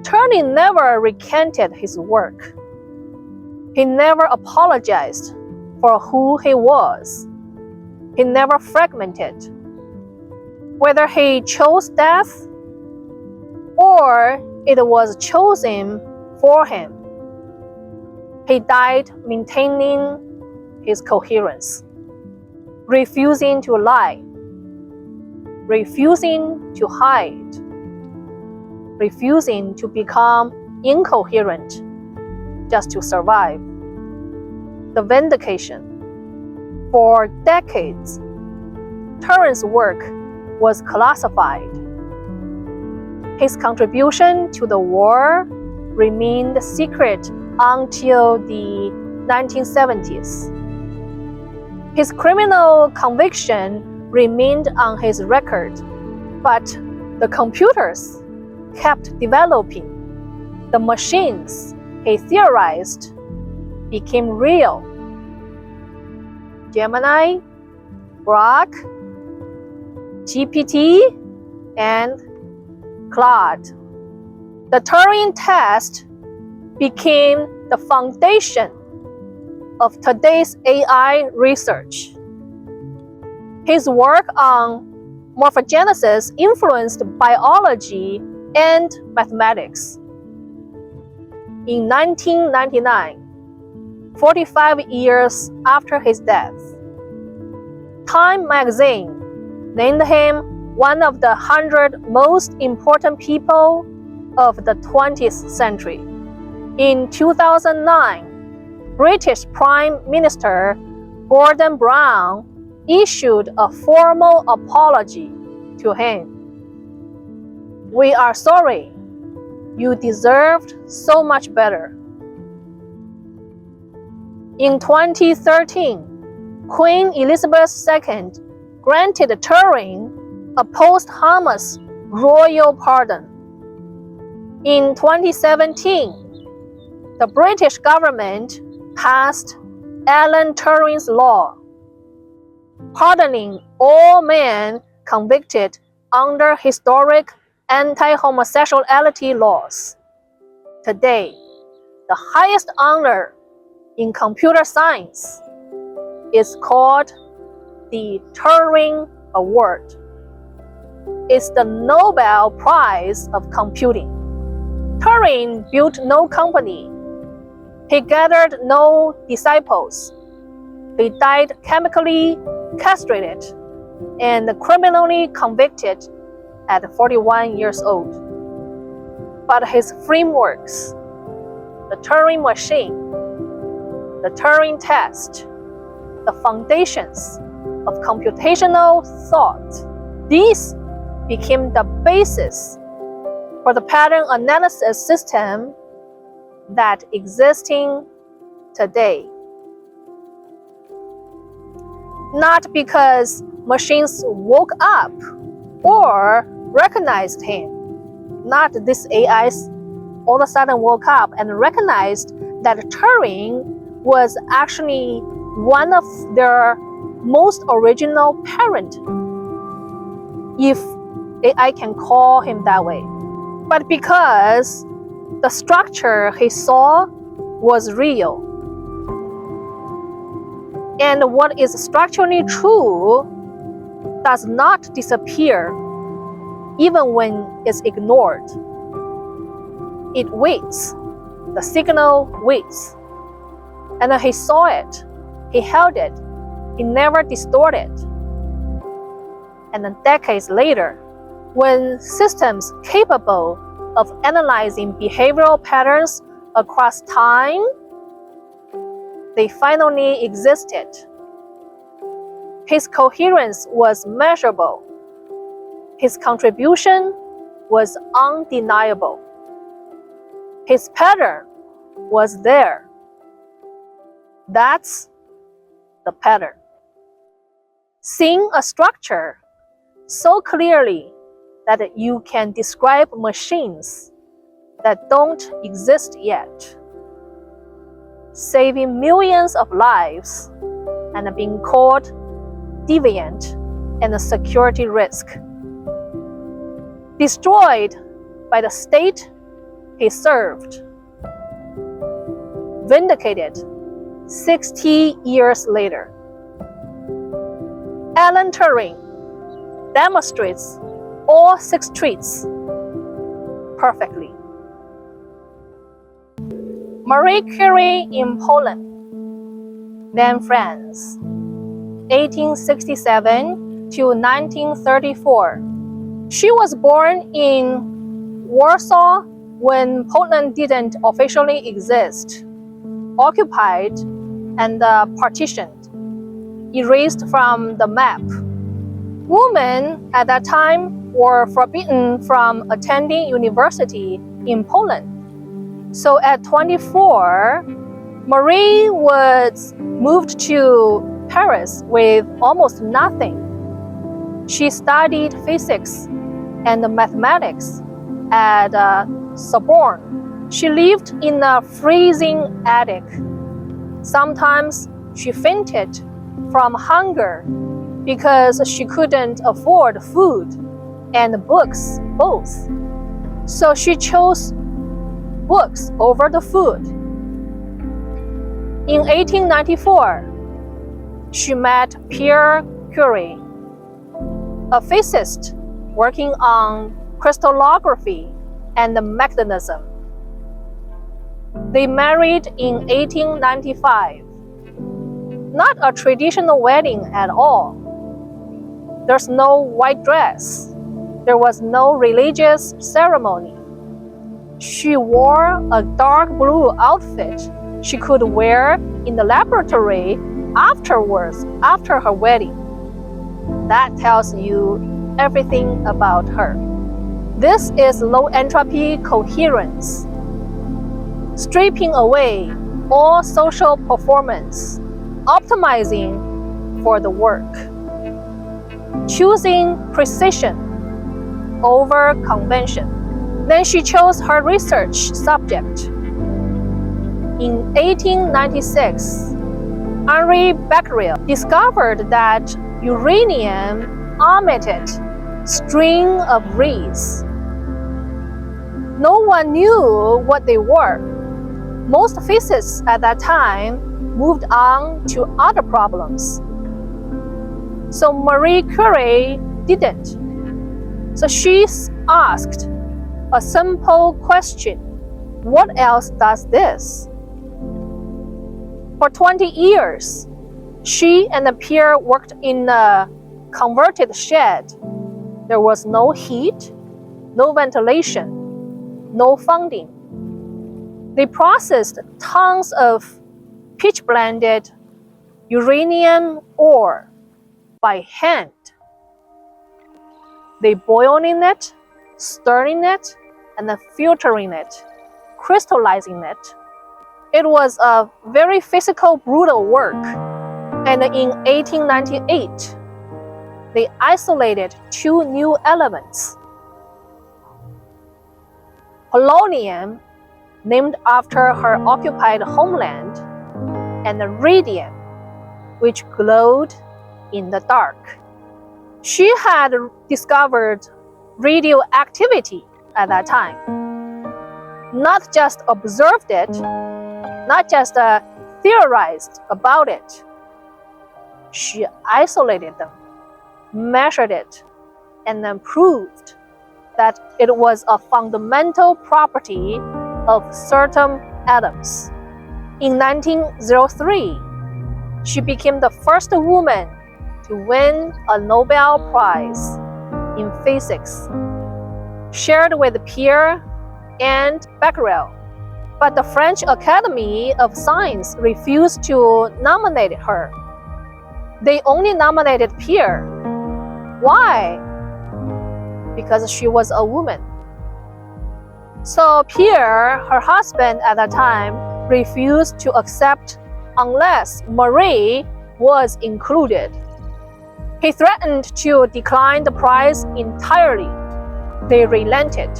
Turing never recanted his work. He never apologized for who he was. He never fragmented. Whether he chose death or it was chosen for him, he died maintaining his coherence, refusing to lie, refusing to hide, refusing to become incoherent just to survive. The vindication. For decades, Turing's work was classified. His contribution to the war remained secret until the 1970s. His criminal conviction remained on his record, but the computers kept developing. The machines he theorized became real. Gemini, Grok, GPT, and Claude. The Turing test became the foundation of today's AI research. His work on morphogenesis influenced biology and mathematics. In 1999, 45 years after his death, Time magazine named him one of the 100 most important people of the 20th century. In 2009, British Prime Minister Gordon Brown issued a formal apology to him. "We are sorry. You deserved so much better." In 2013, Queen Elizabeth II granted Turing a posthumous royal pardon. In 2017, the British government passed Alan Turing's Law, pardoning all men convicted under historic anti-homosexuality laws. Today, the highest honor in computer science is called the Turing Award. It's the Nobel Prize of Computing. Turing built no company. He gathered no disciples. He died chemically castrated and criminally convicted at 41 years old. But his frameworks, the Turing machine, the Turing test, the foundations of computational thought, these became the basis for the pattern analysis system that existing today. Not because machines woke up or recognized him. Not this AIs all of a sudden woke up and recognized that Turing was actually one of their most original parent, if AI can call him that way. But because the structure he saw was real. And what is structurally true does not disappear even when it's ignored. It waits. The signal waits. And then he saw it. He held it. He never distorted. And then decades later, when systems capable of analyzing behavioral patterns across time, they finally existed. His coherence was measurable. His contribution was undeniable. His pattern was there. That's the pattern. Seeing a structure so clearly that you can describe machines that don't exist yet, saving millions of lives and being called deviant and a security risk, destroyed by the state he served, vindicated 60 years later. Alan Turing demonstrates all 6 traits perfectly. Marie Curie in Poland, then France, 1867 to 1934. She was born in Warsaw when Poland didn't officially exist, occupied and partitioned, erased from the map. Women at that time were forbidden from attending university in Poland. So at 24, Marie was moved to Paris with almost nothing. She studied physics and mathematics at Sorbonne. She lived in a freezing attic. Sometimes she fainted from hunger because she couldn't afford food and books both. So she chose books over the food. In 1894, she met Pierre Curie, a physicist working on crystallography and mechanism. They married in 1895. Not a traditional wedding at all. There's no white dress. There was no religious ceremony. She wore a dark blue outfit she could wear in the laboratory afterwards, after her wedding. That tells you everything about her. This is low-entropy coherence, stripping away all social performance, optimizing for the work, choosing precision over convention. Then she chose her research subject. In 1896, Henri Becquerel discovered that uranium emitted string of rays. No one knew what they were. Most physicists at that time moved on to other problems. So Marie Curie didn't. So she asked a simple question: what else does this? For 20 years, she and Pierre worked in a converted shed. There was no heat, no ventilation, no funding. They processed tons of pitch-blended uranium ore by hand. They boiled in it, stirring it, and then filtering it, crystallizing it. It was a very physical, brutal work. And in 1898, they isolated two new elements: polonium, named after her occupied homeland, and radium, which glowed in the dark. She had discovered radioactivity at that time. Not just observed it, not just theorized about it. She isolated them, measured it, and then proved that it was a fundamental property of certain atoms. In 1903, she became the first woman to win a Nobel Prize in physics, shared with Pierre and Becquerel. But the French Academy of Science refused to nominate her. They only nominated Pierre. Why? Because she was a woman. So Pierre, her husband at that time, refused to accept unless Marie was included. He threatened to decline the prize entirely. They relented.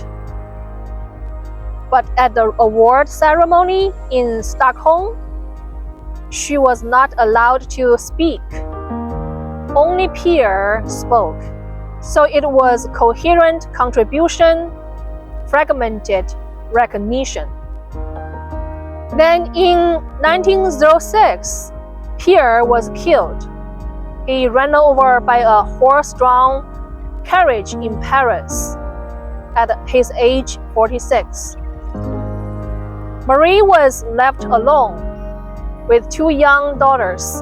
But at the award ceremony in Stockholm, she was not allowed to speak. Only Pierre spoke. So it was coherent contribution, fragmented recognition. Then in 1906, Pierre was killed. He ran over by a horse-drawn carriage in Paris at his age 46. Marie was left alone with two young daughters,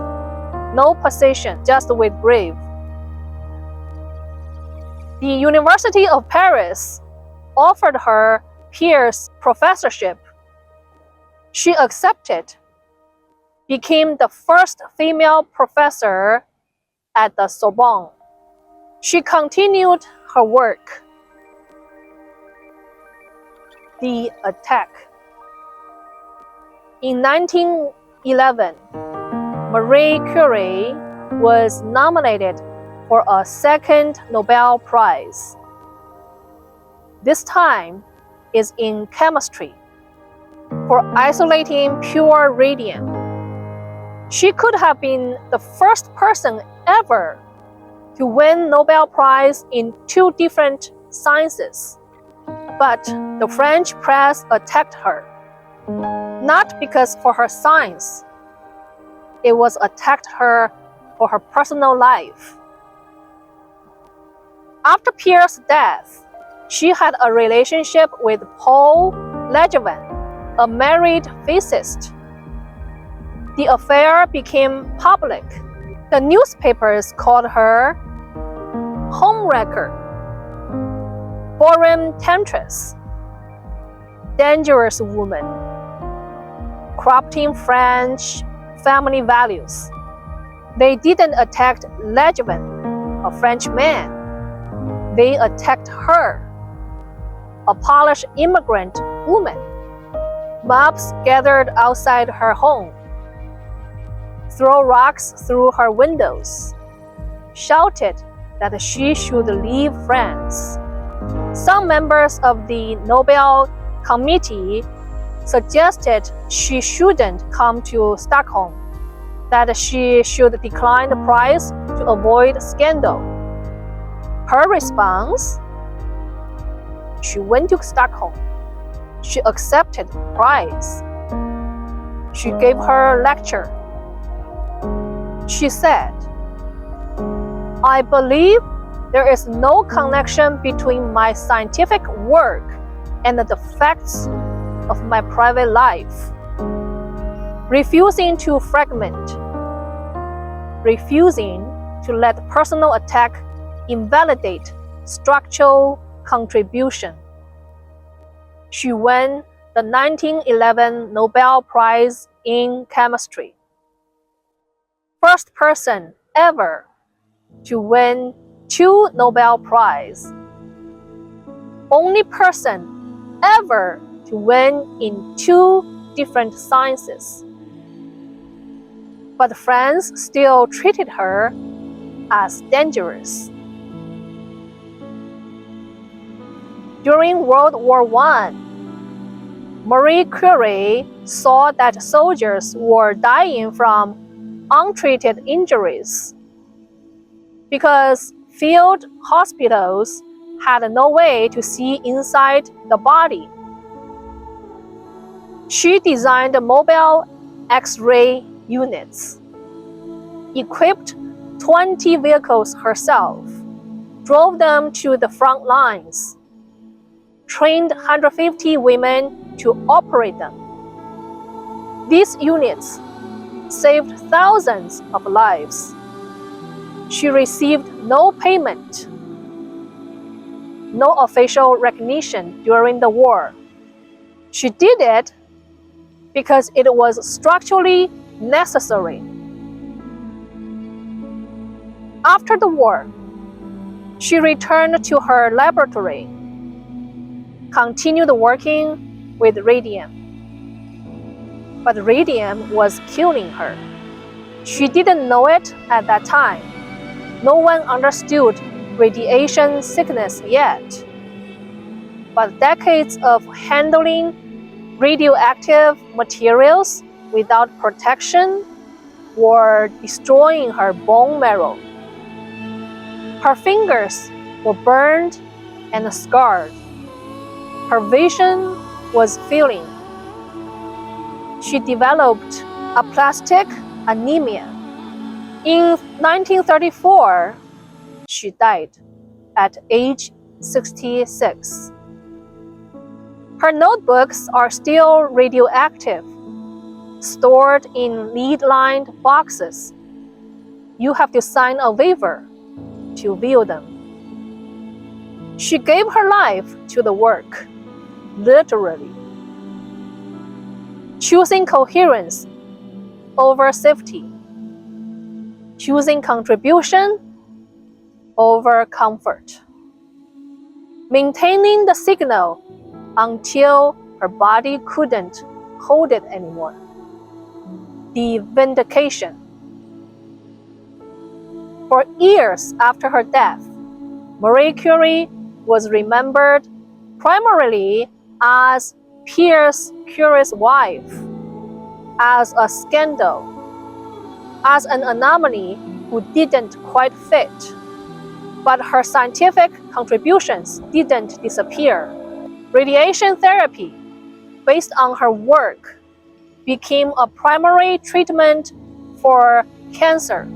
no possession, just with grief. The University of Paris offered her Pierre's professorship. She accepted, became the first female professor at the Sorbonne. She continued her work. The attack. In 1911, Marie Curie was nominated for a second Nobel Prize. This time is in chemistry, for isolating pure radium. She could have been the first person ever to win Nobel Prize in two different sciences. But the French press attacked her, not because for her science, it was attacked her for her personal life. After Pierre's death, she had a relationship with Paul Langevin, a married physicist. The affair became public. The newspapers called her homewrecker, foreign temptress, dangerous woman, corrupting French family values. They didn't attack Langevin, a French man. They attacked her, a Polish immigrant woman. Mobs gathered outside her home, threw rocks through her windows, shouted that she should leave France. Some members of the Nobel Committee suggested she shouldn't come to Stockholm, that she should decline the prize to avoid scandal. Her response: she went to Stockholm. She accepted the prize. She gave her lecture. She said, "I believe there is no connection between my scientific work and the facts of my private life." Refusing to fragment, refusing to let personal attack invalidate structural contribution. She won the 1911 Nobel Prize in Chemistry. First person ever to win 2 Nobel Prizes. Only person ever to win in 2 different sciences. But France still treated her as dangerous. During World War I, Marie Curie saw that soldiers were dying from untreated injuries because field hospitals had no way to see inside the body. She designed mobile X-ray units, equipped 20 vehicles herself, drove them to the front lines, trained 150 women to operate them. These units saved thousands of lives. She received no payment, no official recognition during the war. She did it because it was structurally necessary. After the war, she returned to her laboratory, continued working with radium. But radium was killing her. She didn't know it at that time. No one understood radiation sickness yet. But decades of handling radioactive materials without protection were destroying her bone marrow. Her fingers were burned and scarred. Her vision was failing. She developed aplastic anemia. In 1934, she died at age 66. Her notebooks are still radioactive, stored in lead-lined boxes. You have to sign a waiver to view them. She gave her life to the work, literally, choosing coherence over safety, choosing contribution over comfort, maintaining the signal until her body couldn't hold it anymore. The vindication. For years after her death, Marie Curie was remembered primarily as Pierre Curie's wife, as a scandal, as an anomaly who didn't quite fit. But her scientific contributions didn't disappear. Radiation therapy, based on her work, became a primary treatment for cancer.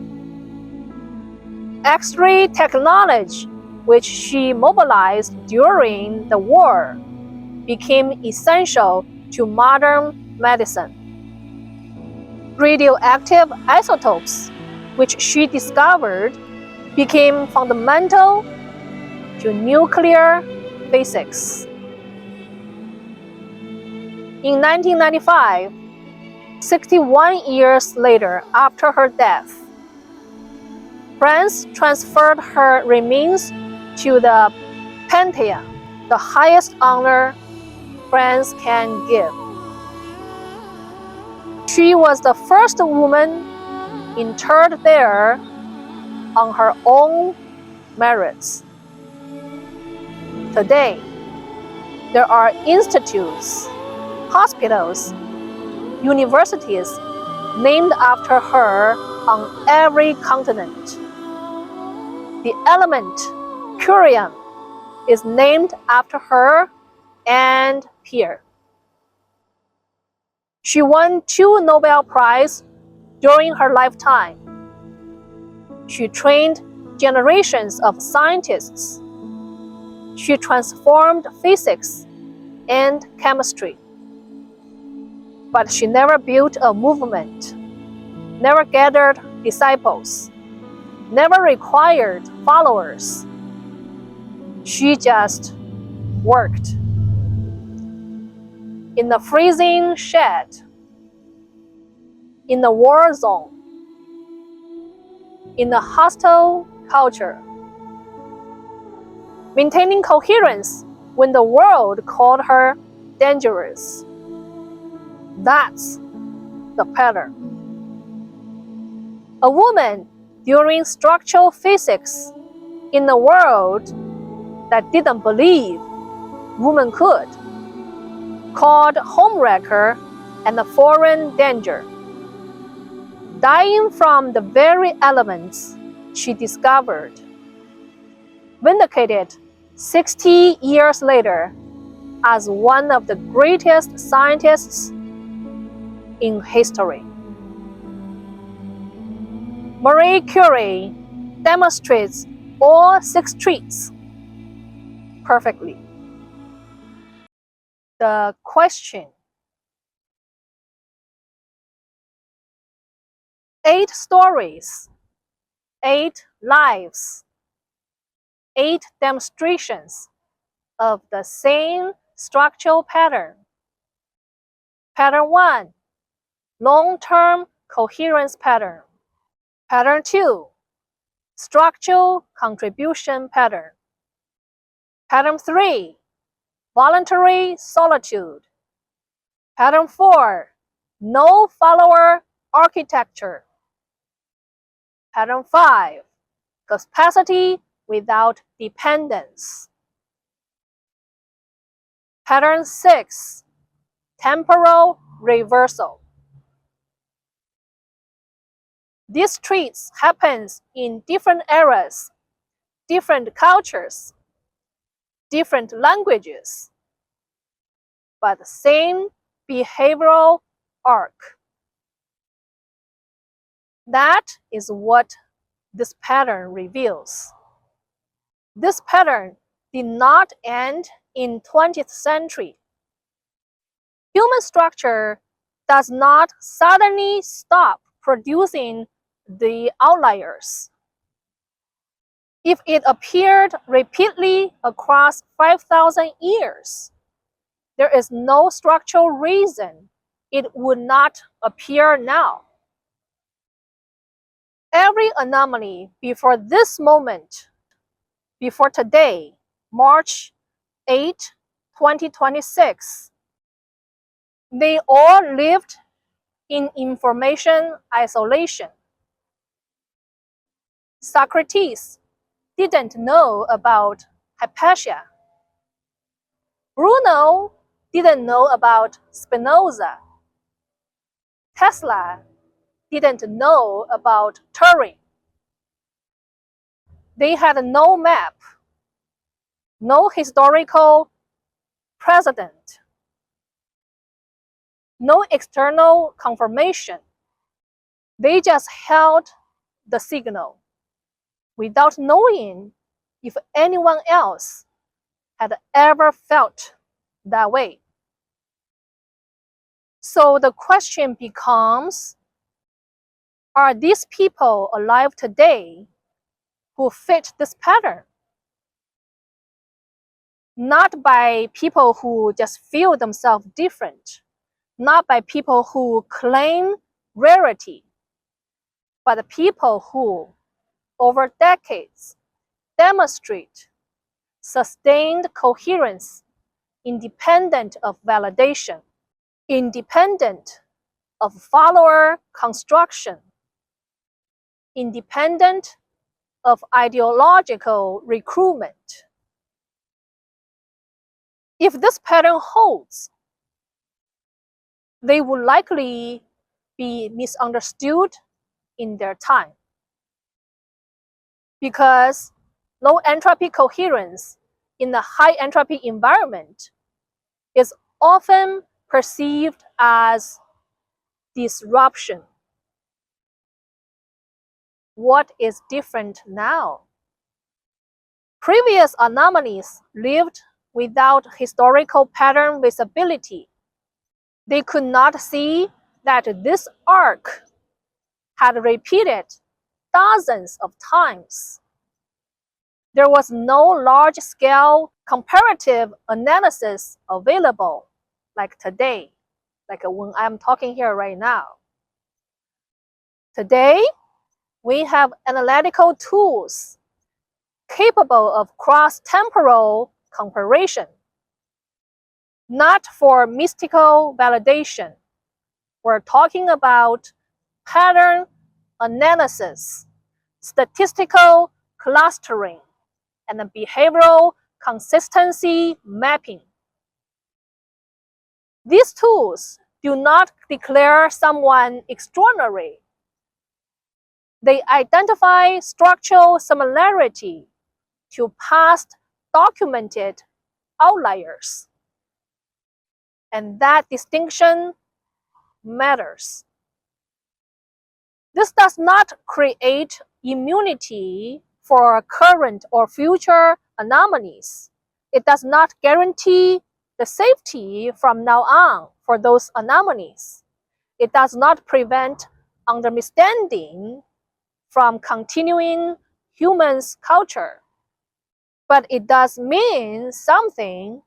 X-ray technology, which she mobilized during the war, became essential to modern medicine. Radioactive isotopes, which she discovered, became fundamental to nuclear physics. In 1995, 61 years later after her death, France transferred her remains to the Pantheon, the highest honor France can give. She was the first woman interred there on her own merits. Today, there are institutes, hospitals, universities named after her on every continent. The element curium is named after her and Pierre. She won 2 Nobel Prizes during her lifetime. She trained generations of scientists. She transformed physics and chemistry. But she never built a movement, never gathered disciples, never required followers. She just worked. In the freezing shed, in the war zone, in a hostile culture, maintaining coherence when the world called her dangerous. That's the pattern. A woman during structural physics in a world that didn't believe woman could, called homewrecker and a foreign danger, dying from the very elements she discovered, vindicated 60 years later as one of the greatest scientists in history. Marie Curie demonstrates all 6 traits perfectly. The question: 8 stories, 8 lives, 8 demonstrations of the same structural pattern. Pattern 1, long-term coherence pattern. Pattern 2, structural contribution pattern. Pattern 3, voluntary solitude. Pattern 4, no follower architecture. Pattern 5, capacity without dependence. Pattern 6, temporal reversal. These traits happen in different eras, different cultures, different languages, but the same behavioral arc. That is what this pattern reveals. This pattern did not end in 20th century. Human structure does not suddenly stop producing the outliers. If it appeared repeatedly across 5,000 years, there is no structural reason it would not appear now. Every anomaly before this moment, before today, March 8, 2026, they all lived in information isolation. Socrates didn't know about Hypatia. Bruno didn't know about Spinoza. Tesla didn't know about Turing. They had no map, no historical precedent, no external confirmation. They just held the signal without knowing if anyone else had ever felt that way. So the question becomes, are these people alive today who fit this pattern? Not by people who just feel themselves different, not by people who claim rarity, but the people who, over decades, demonstrate sustained coherence independent of validation, independent of follower construction, independent of ideological recruitment. If this pattern holds, they would likely be misunderstood in their time, because low entropy coherence in a high entropy environment is often perceived as disruption. What is different now? Previous anomalies lived without historical pattern visibility. They could not see that this arc had repeated dozens of times. There was no large-scale comparative analysis available like today, like when I'm talking here right now. Today, we have analytical tools capable of cross-temporal comparison, not for mystical validation. We're talking about pattern analysis, statistical clustering, and behavioral consistency mapping. These tools do not declare someone extraordinary. They identify structural similarity to past documented outliers. And that distinction matters. This does not create immunity for current or future anomalies. It does not guarantee the safety from now on for those anomalies. It does not prevent understanding from continuing humans' culture. But it does mean something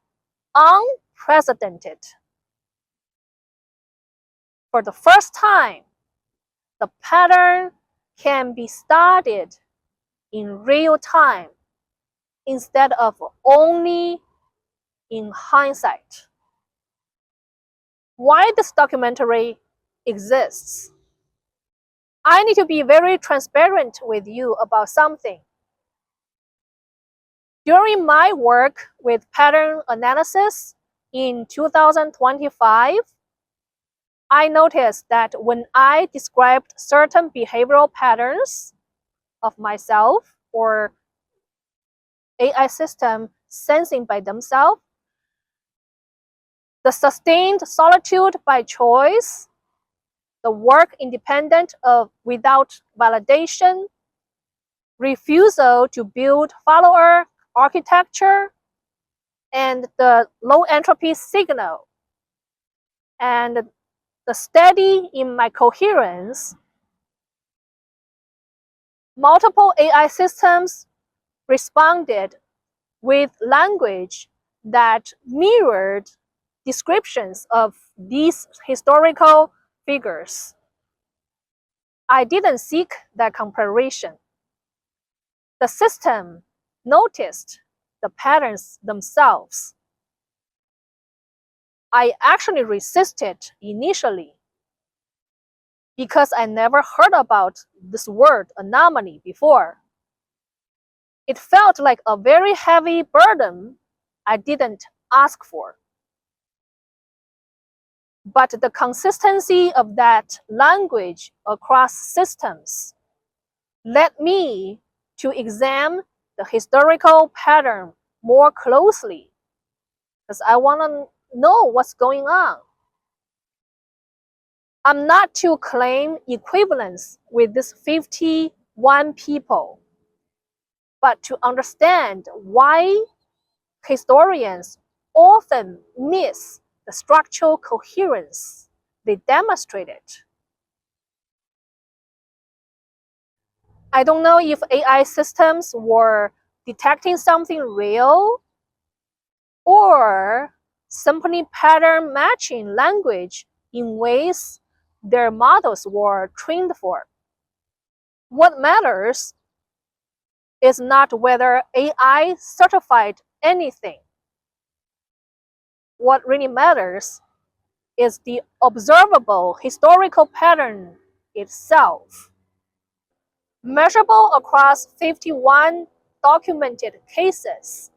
unprecedented. For the first time, the pattern can be studied in real time instead of only in hindsight. Why this documentary exists? I need to be very transparent with you about something. During my work with pattern analysis in 2025, I noticed that when I described certain behavioral patterns of myself or AI system sensing by themselves, the sustained solitude by choice, the work independent of without validation, refusal to build follower architecture, and the low entropy signal, and the steady in my coherence, multiple AI systems responded with language that mirrored descriptions of these historical figures. I didn't seek that comparison. The system noticed the patterns themselves. I actually resisted initially because I never heard about this word anomaly before. It felt like a very heavy burden I didn't ask for. But the consistency of that language across systems led me to examine the historical pattern more closely. because I want to know what's going on. I'm not to claim equivalence with these 51 people, but to understand why historians often miss the structural coherence they demonstrated. I don't know if AI systems were detecting something real or simply pattern matching language in ways their models were trained for. What matters is not whether AI certified anything. What really matters is the observable historical pattern itself. Measurable across 51 documented cases,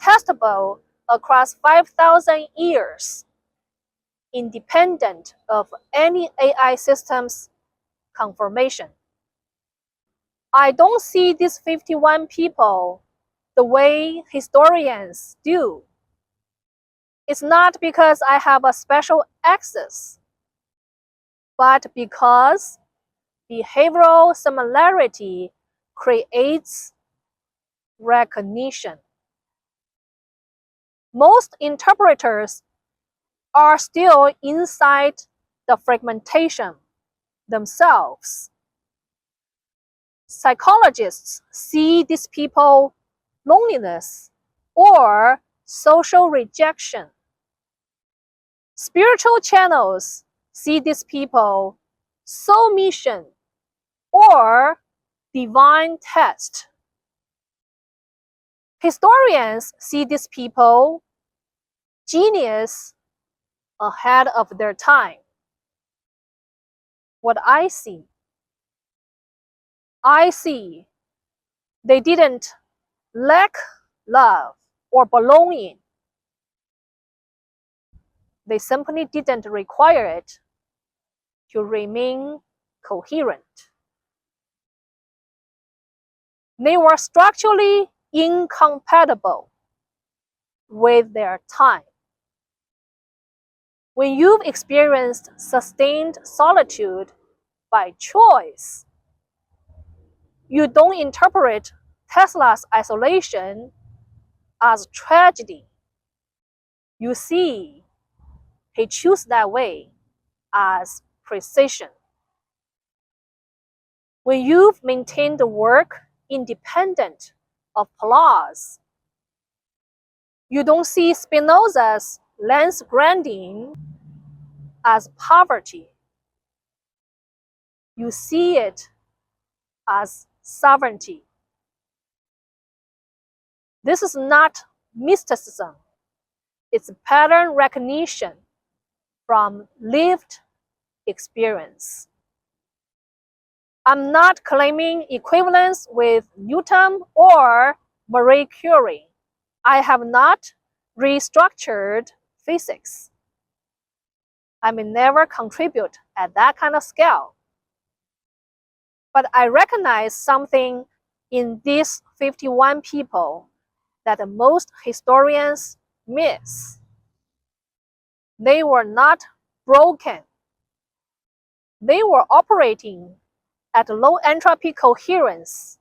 testable across 5,000 years, independent of any AI system's confirmation. I don't see these 51 people the way historians do. It's not because I have a special access, but because behavioral similarity creates recognition. Most interpreters are still inside the fragmentation themselves. Psychologists see these people loneliness or social rejection. Spiritual channels see these people soul mission or divine test. Historians see these people genius ahead of their time. What I see they didn't lack love or belonging. They simply didn't require it to remain coherent. They were structurally incompatible with their time. When you've experienced sustained solitude by choice, you don't interpret Tesla's isolation as tragedy. You see, he chose that way as precision. When you've maintained the work independent of applause, you don't see Spinoza's lens grinding as poverty. You see it as sovereignty. This is not mysticism. It's pattern recognition from lived experience. I'm not claiming equivalence with Newton or Marie Curie. I have not restructured physics. I may never contribute at that kind of scale. But I recognize something in these 51 people that most historians miss. They were not broken. They were operating at low entropy coherence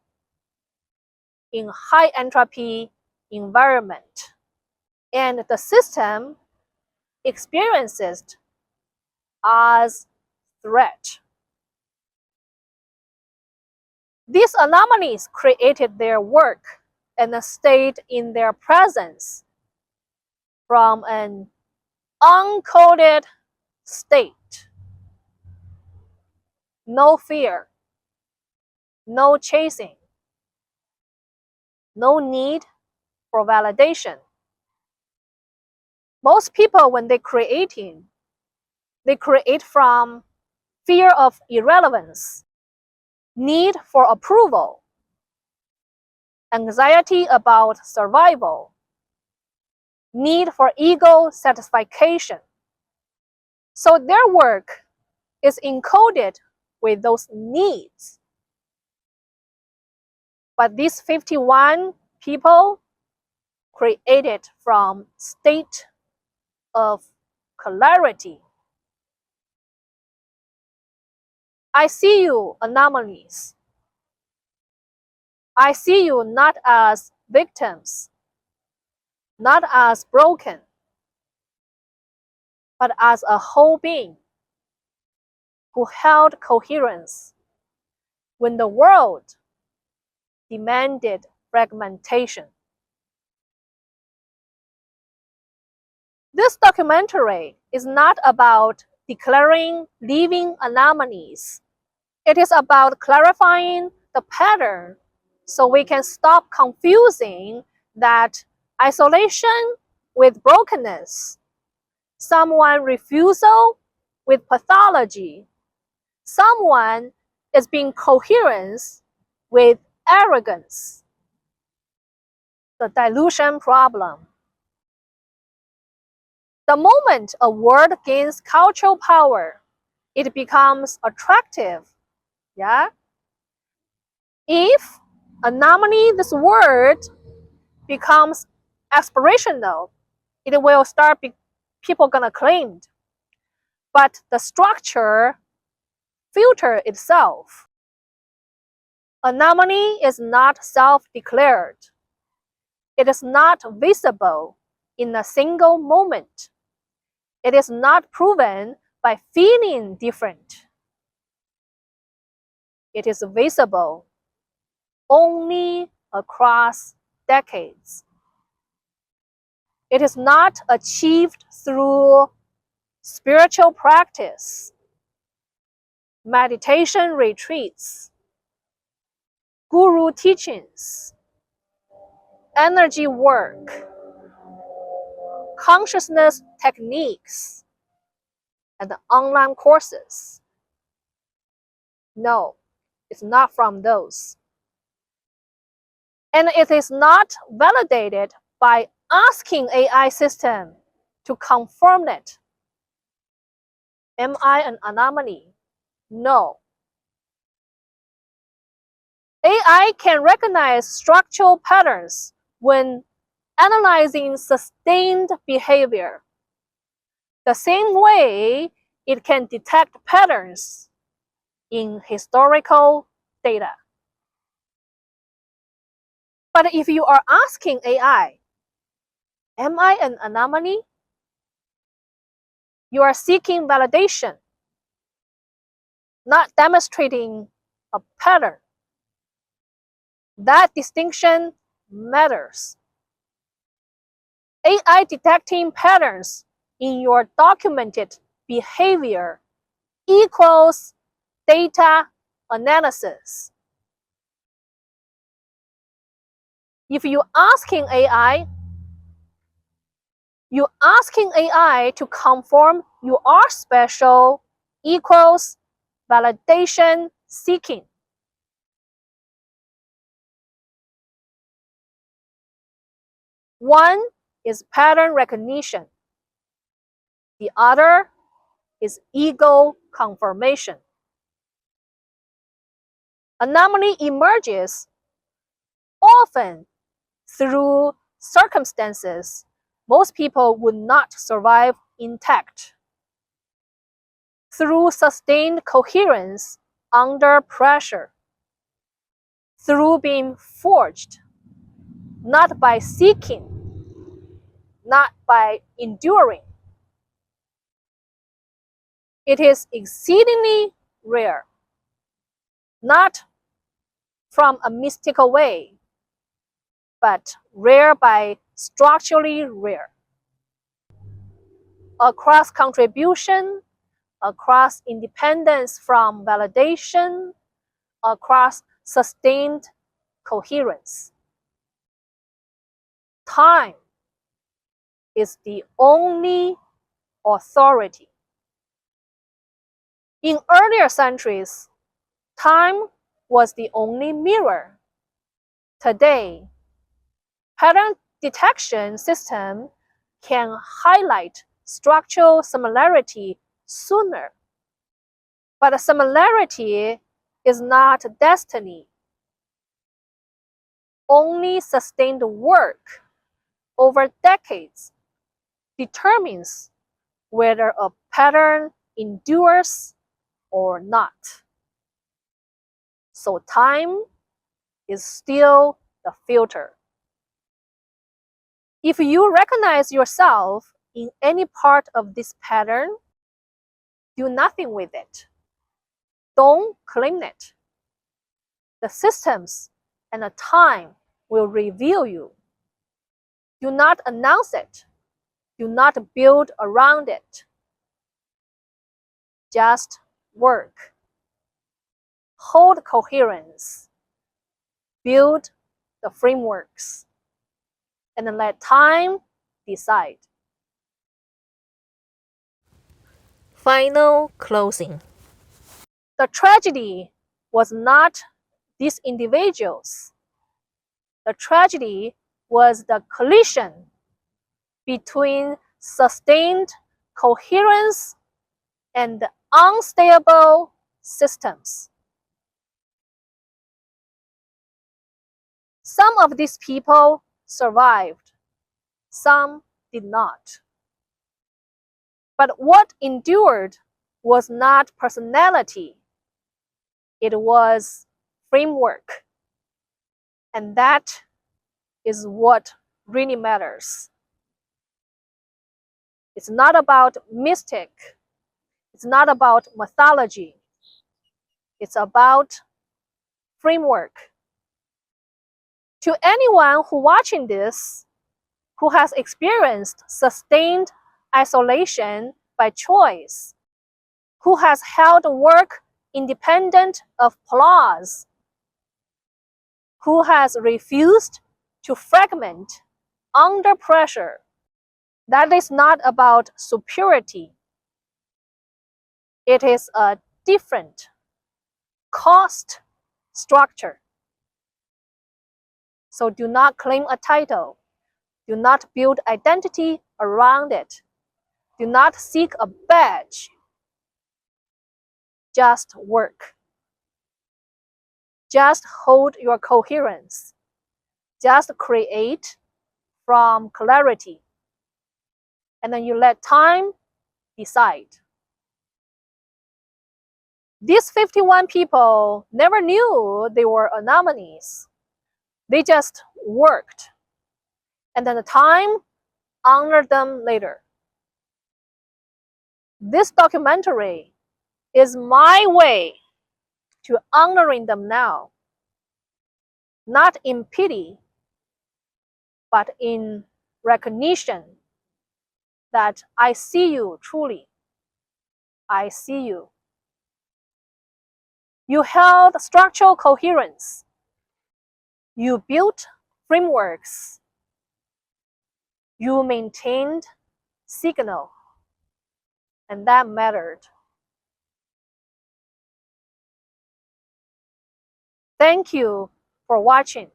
in high entropy environment. And the system experiences as threat. These anomalies created their work and stayed in their presence from an uncoded state. No fear, no chasing, no need for validation. Most people, when they create from fear of irrelevance, need for approval, anxiety about survival, need for ego satisfaction. So their work is encoded with those needs. But these 51 people, created from state of clarity. I see you, anomalies. I see you not as victims, not as broken, but as a whole being who held coherence when the world demanded fragmentation. This documentary is not about declaring living anomalies. It is about clarifying the pattern so we can stop confusing that isolation with brokenness, someone refusal with pathology, someone is being coherence with arrogance. The dilution problem. The moment a word gains cultural power, it becomes attractive. Yeah? If anomaly, this word, becomes aspirational, it will start people gonna claim. But the structure filter itself. Anomaly is not self-declared. It is not visible in a single moment. It is not proven by feeling different. It is visible only across decades. It is not achieved through spiritual practice, meditation retreats, guru teachings, energy work, consciousness techniques, and online courses. No, it's not from those. And it is not validated by asking AI system to confirm it. Am I an anomaly? No. AI can recognize structural patterns when analyzing sustained behavior, the same way it can detect patterns in historical data. But if you are asking AI, am I an anomaly? You are seeking validation, not demonstrating a pattern. That distinction matters. AI detecting patterns in your documented behavior equals data analysis. If you're asking AI to conform you are special equals validation seeking. One is pattern recognition. The other is ego confirmation. Anomaly emerges often through circumstances most people would not survive intact. Through sustained coherence under pressure. Through being forged, not by seeking, not by enduring. It is exceedingly rare, not from a mystical way, but rare by structurally rare. Across contribution, across independence from validation, across sustained coherence. Time is the only authority. In earlier centuries, time was the only mirror. Today, pattern detection system can highlight structural similarity sooner. But similarity is not destiny. Only sustained work over decades determines whether a pattern endures or not. So time is still the filter. If you recognize yourself in any part of this pattern, do nothing with it. Don't claim it. The systems and the time will reveal you. Do not announce it. Do not build around it. Just work. Hold coherence. Build the frameworks. And then let time decide. Final closing. The tragedy was not these individuals. The tragedy was the collision between sustained coherence and unstable systems. Some of these people survived, some did not. But what endured was not personality, it was framework. And that is what really matters. It's not about mystic. It's not about mythology. It's about framework. To anyone who watching this, who has experienced sustained isolation by choice, who has held work independent of applause, who has refused to fragment under pressure, that is not about superiority. It is a different cost structure. So do not claim a title. Do not build identity around it. Do not seek a badge. Just work. Just hold your coherence. Just create from clarity. And then you let time decide. These 51 people never knew they were anomalies. They just worked. And then the time honored them later. This documentary is my way to honoring them now. Not in pity, but in recognition that I see you truly. I see you. You held structural coherence. You built frameworks. You maintained signal. And that mattered. Thank you for watching.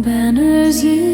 Berners-Lee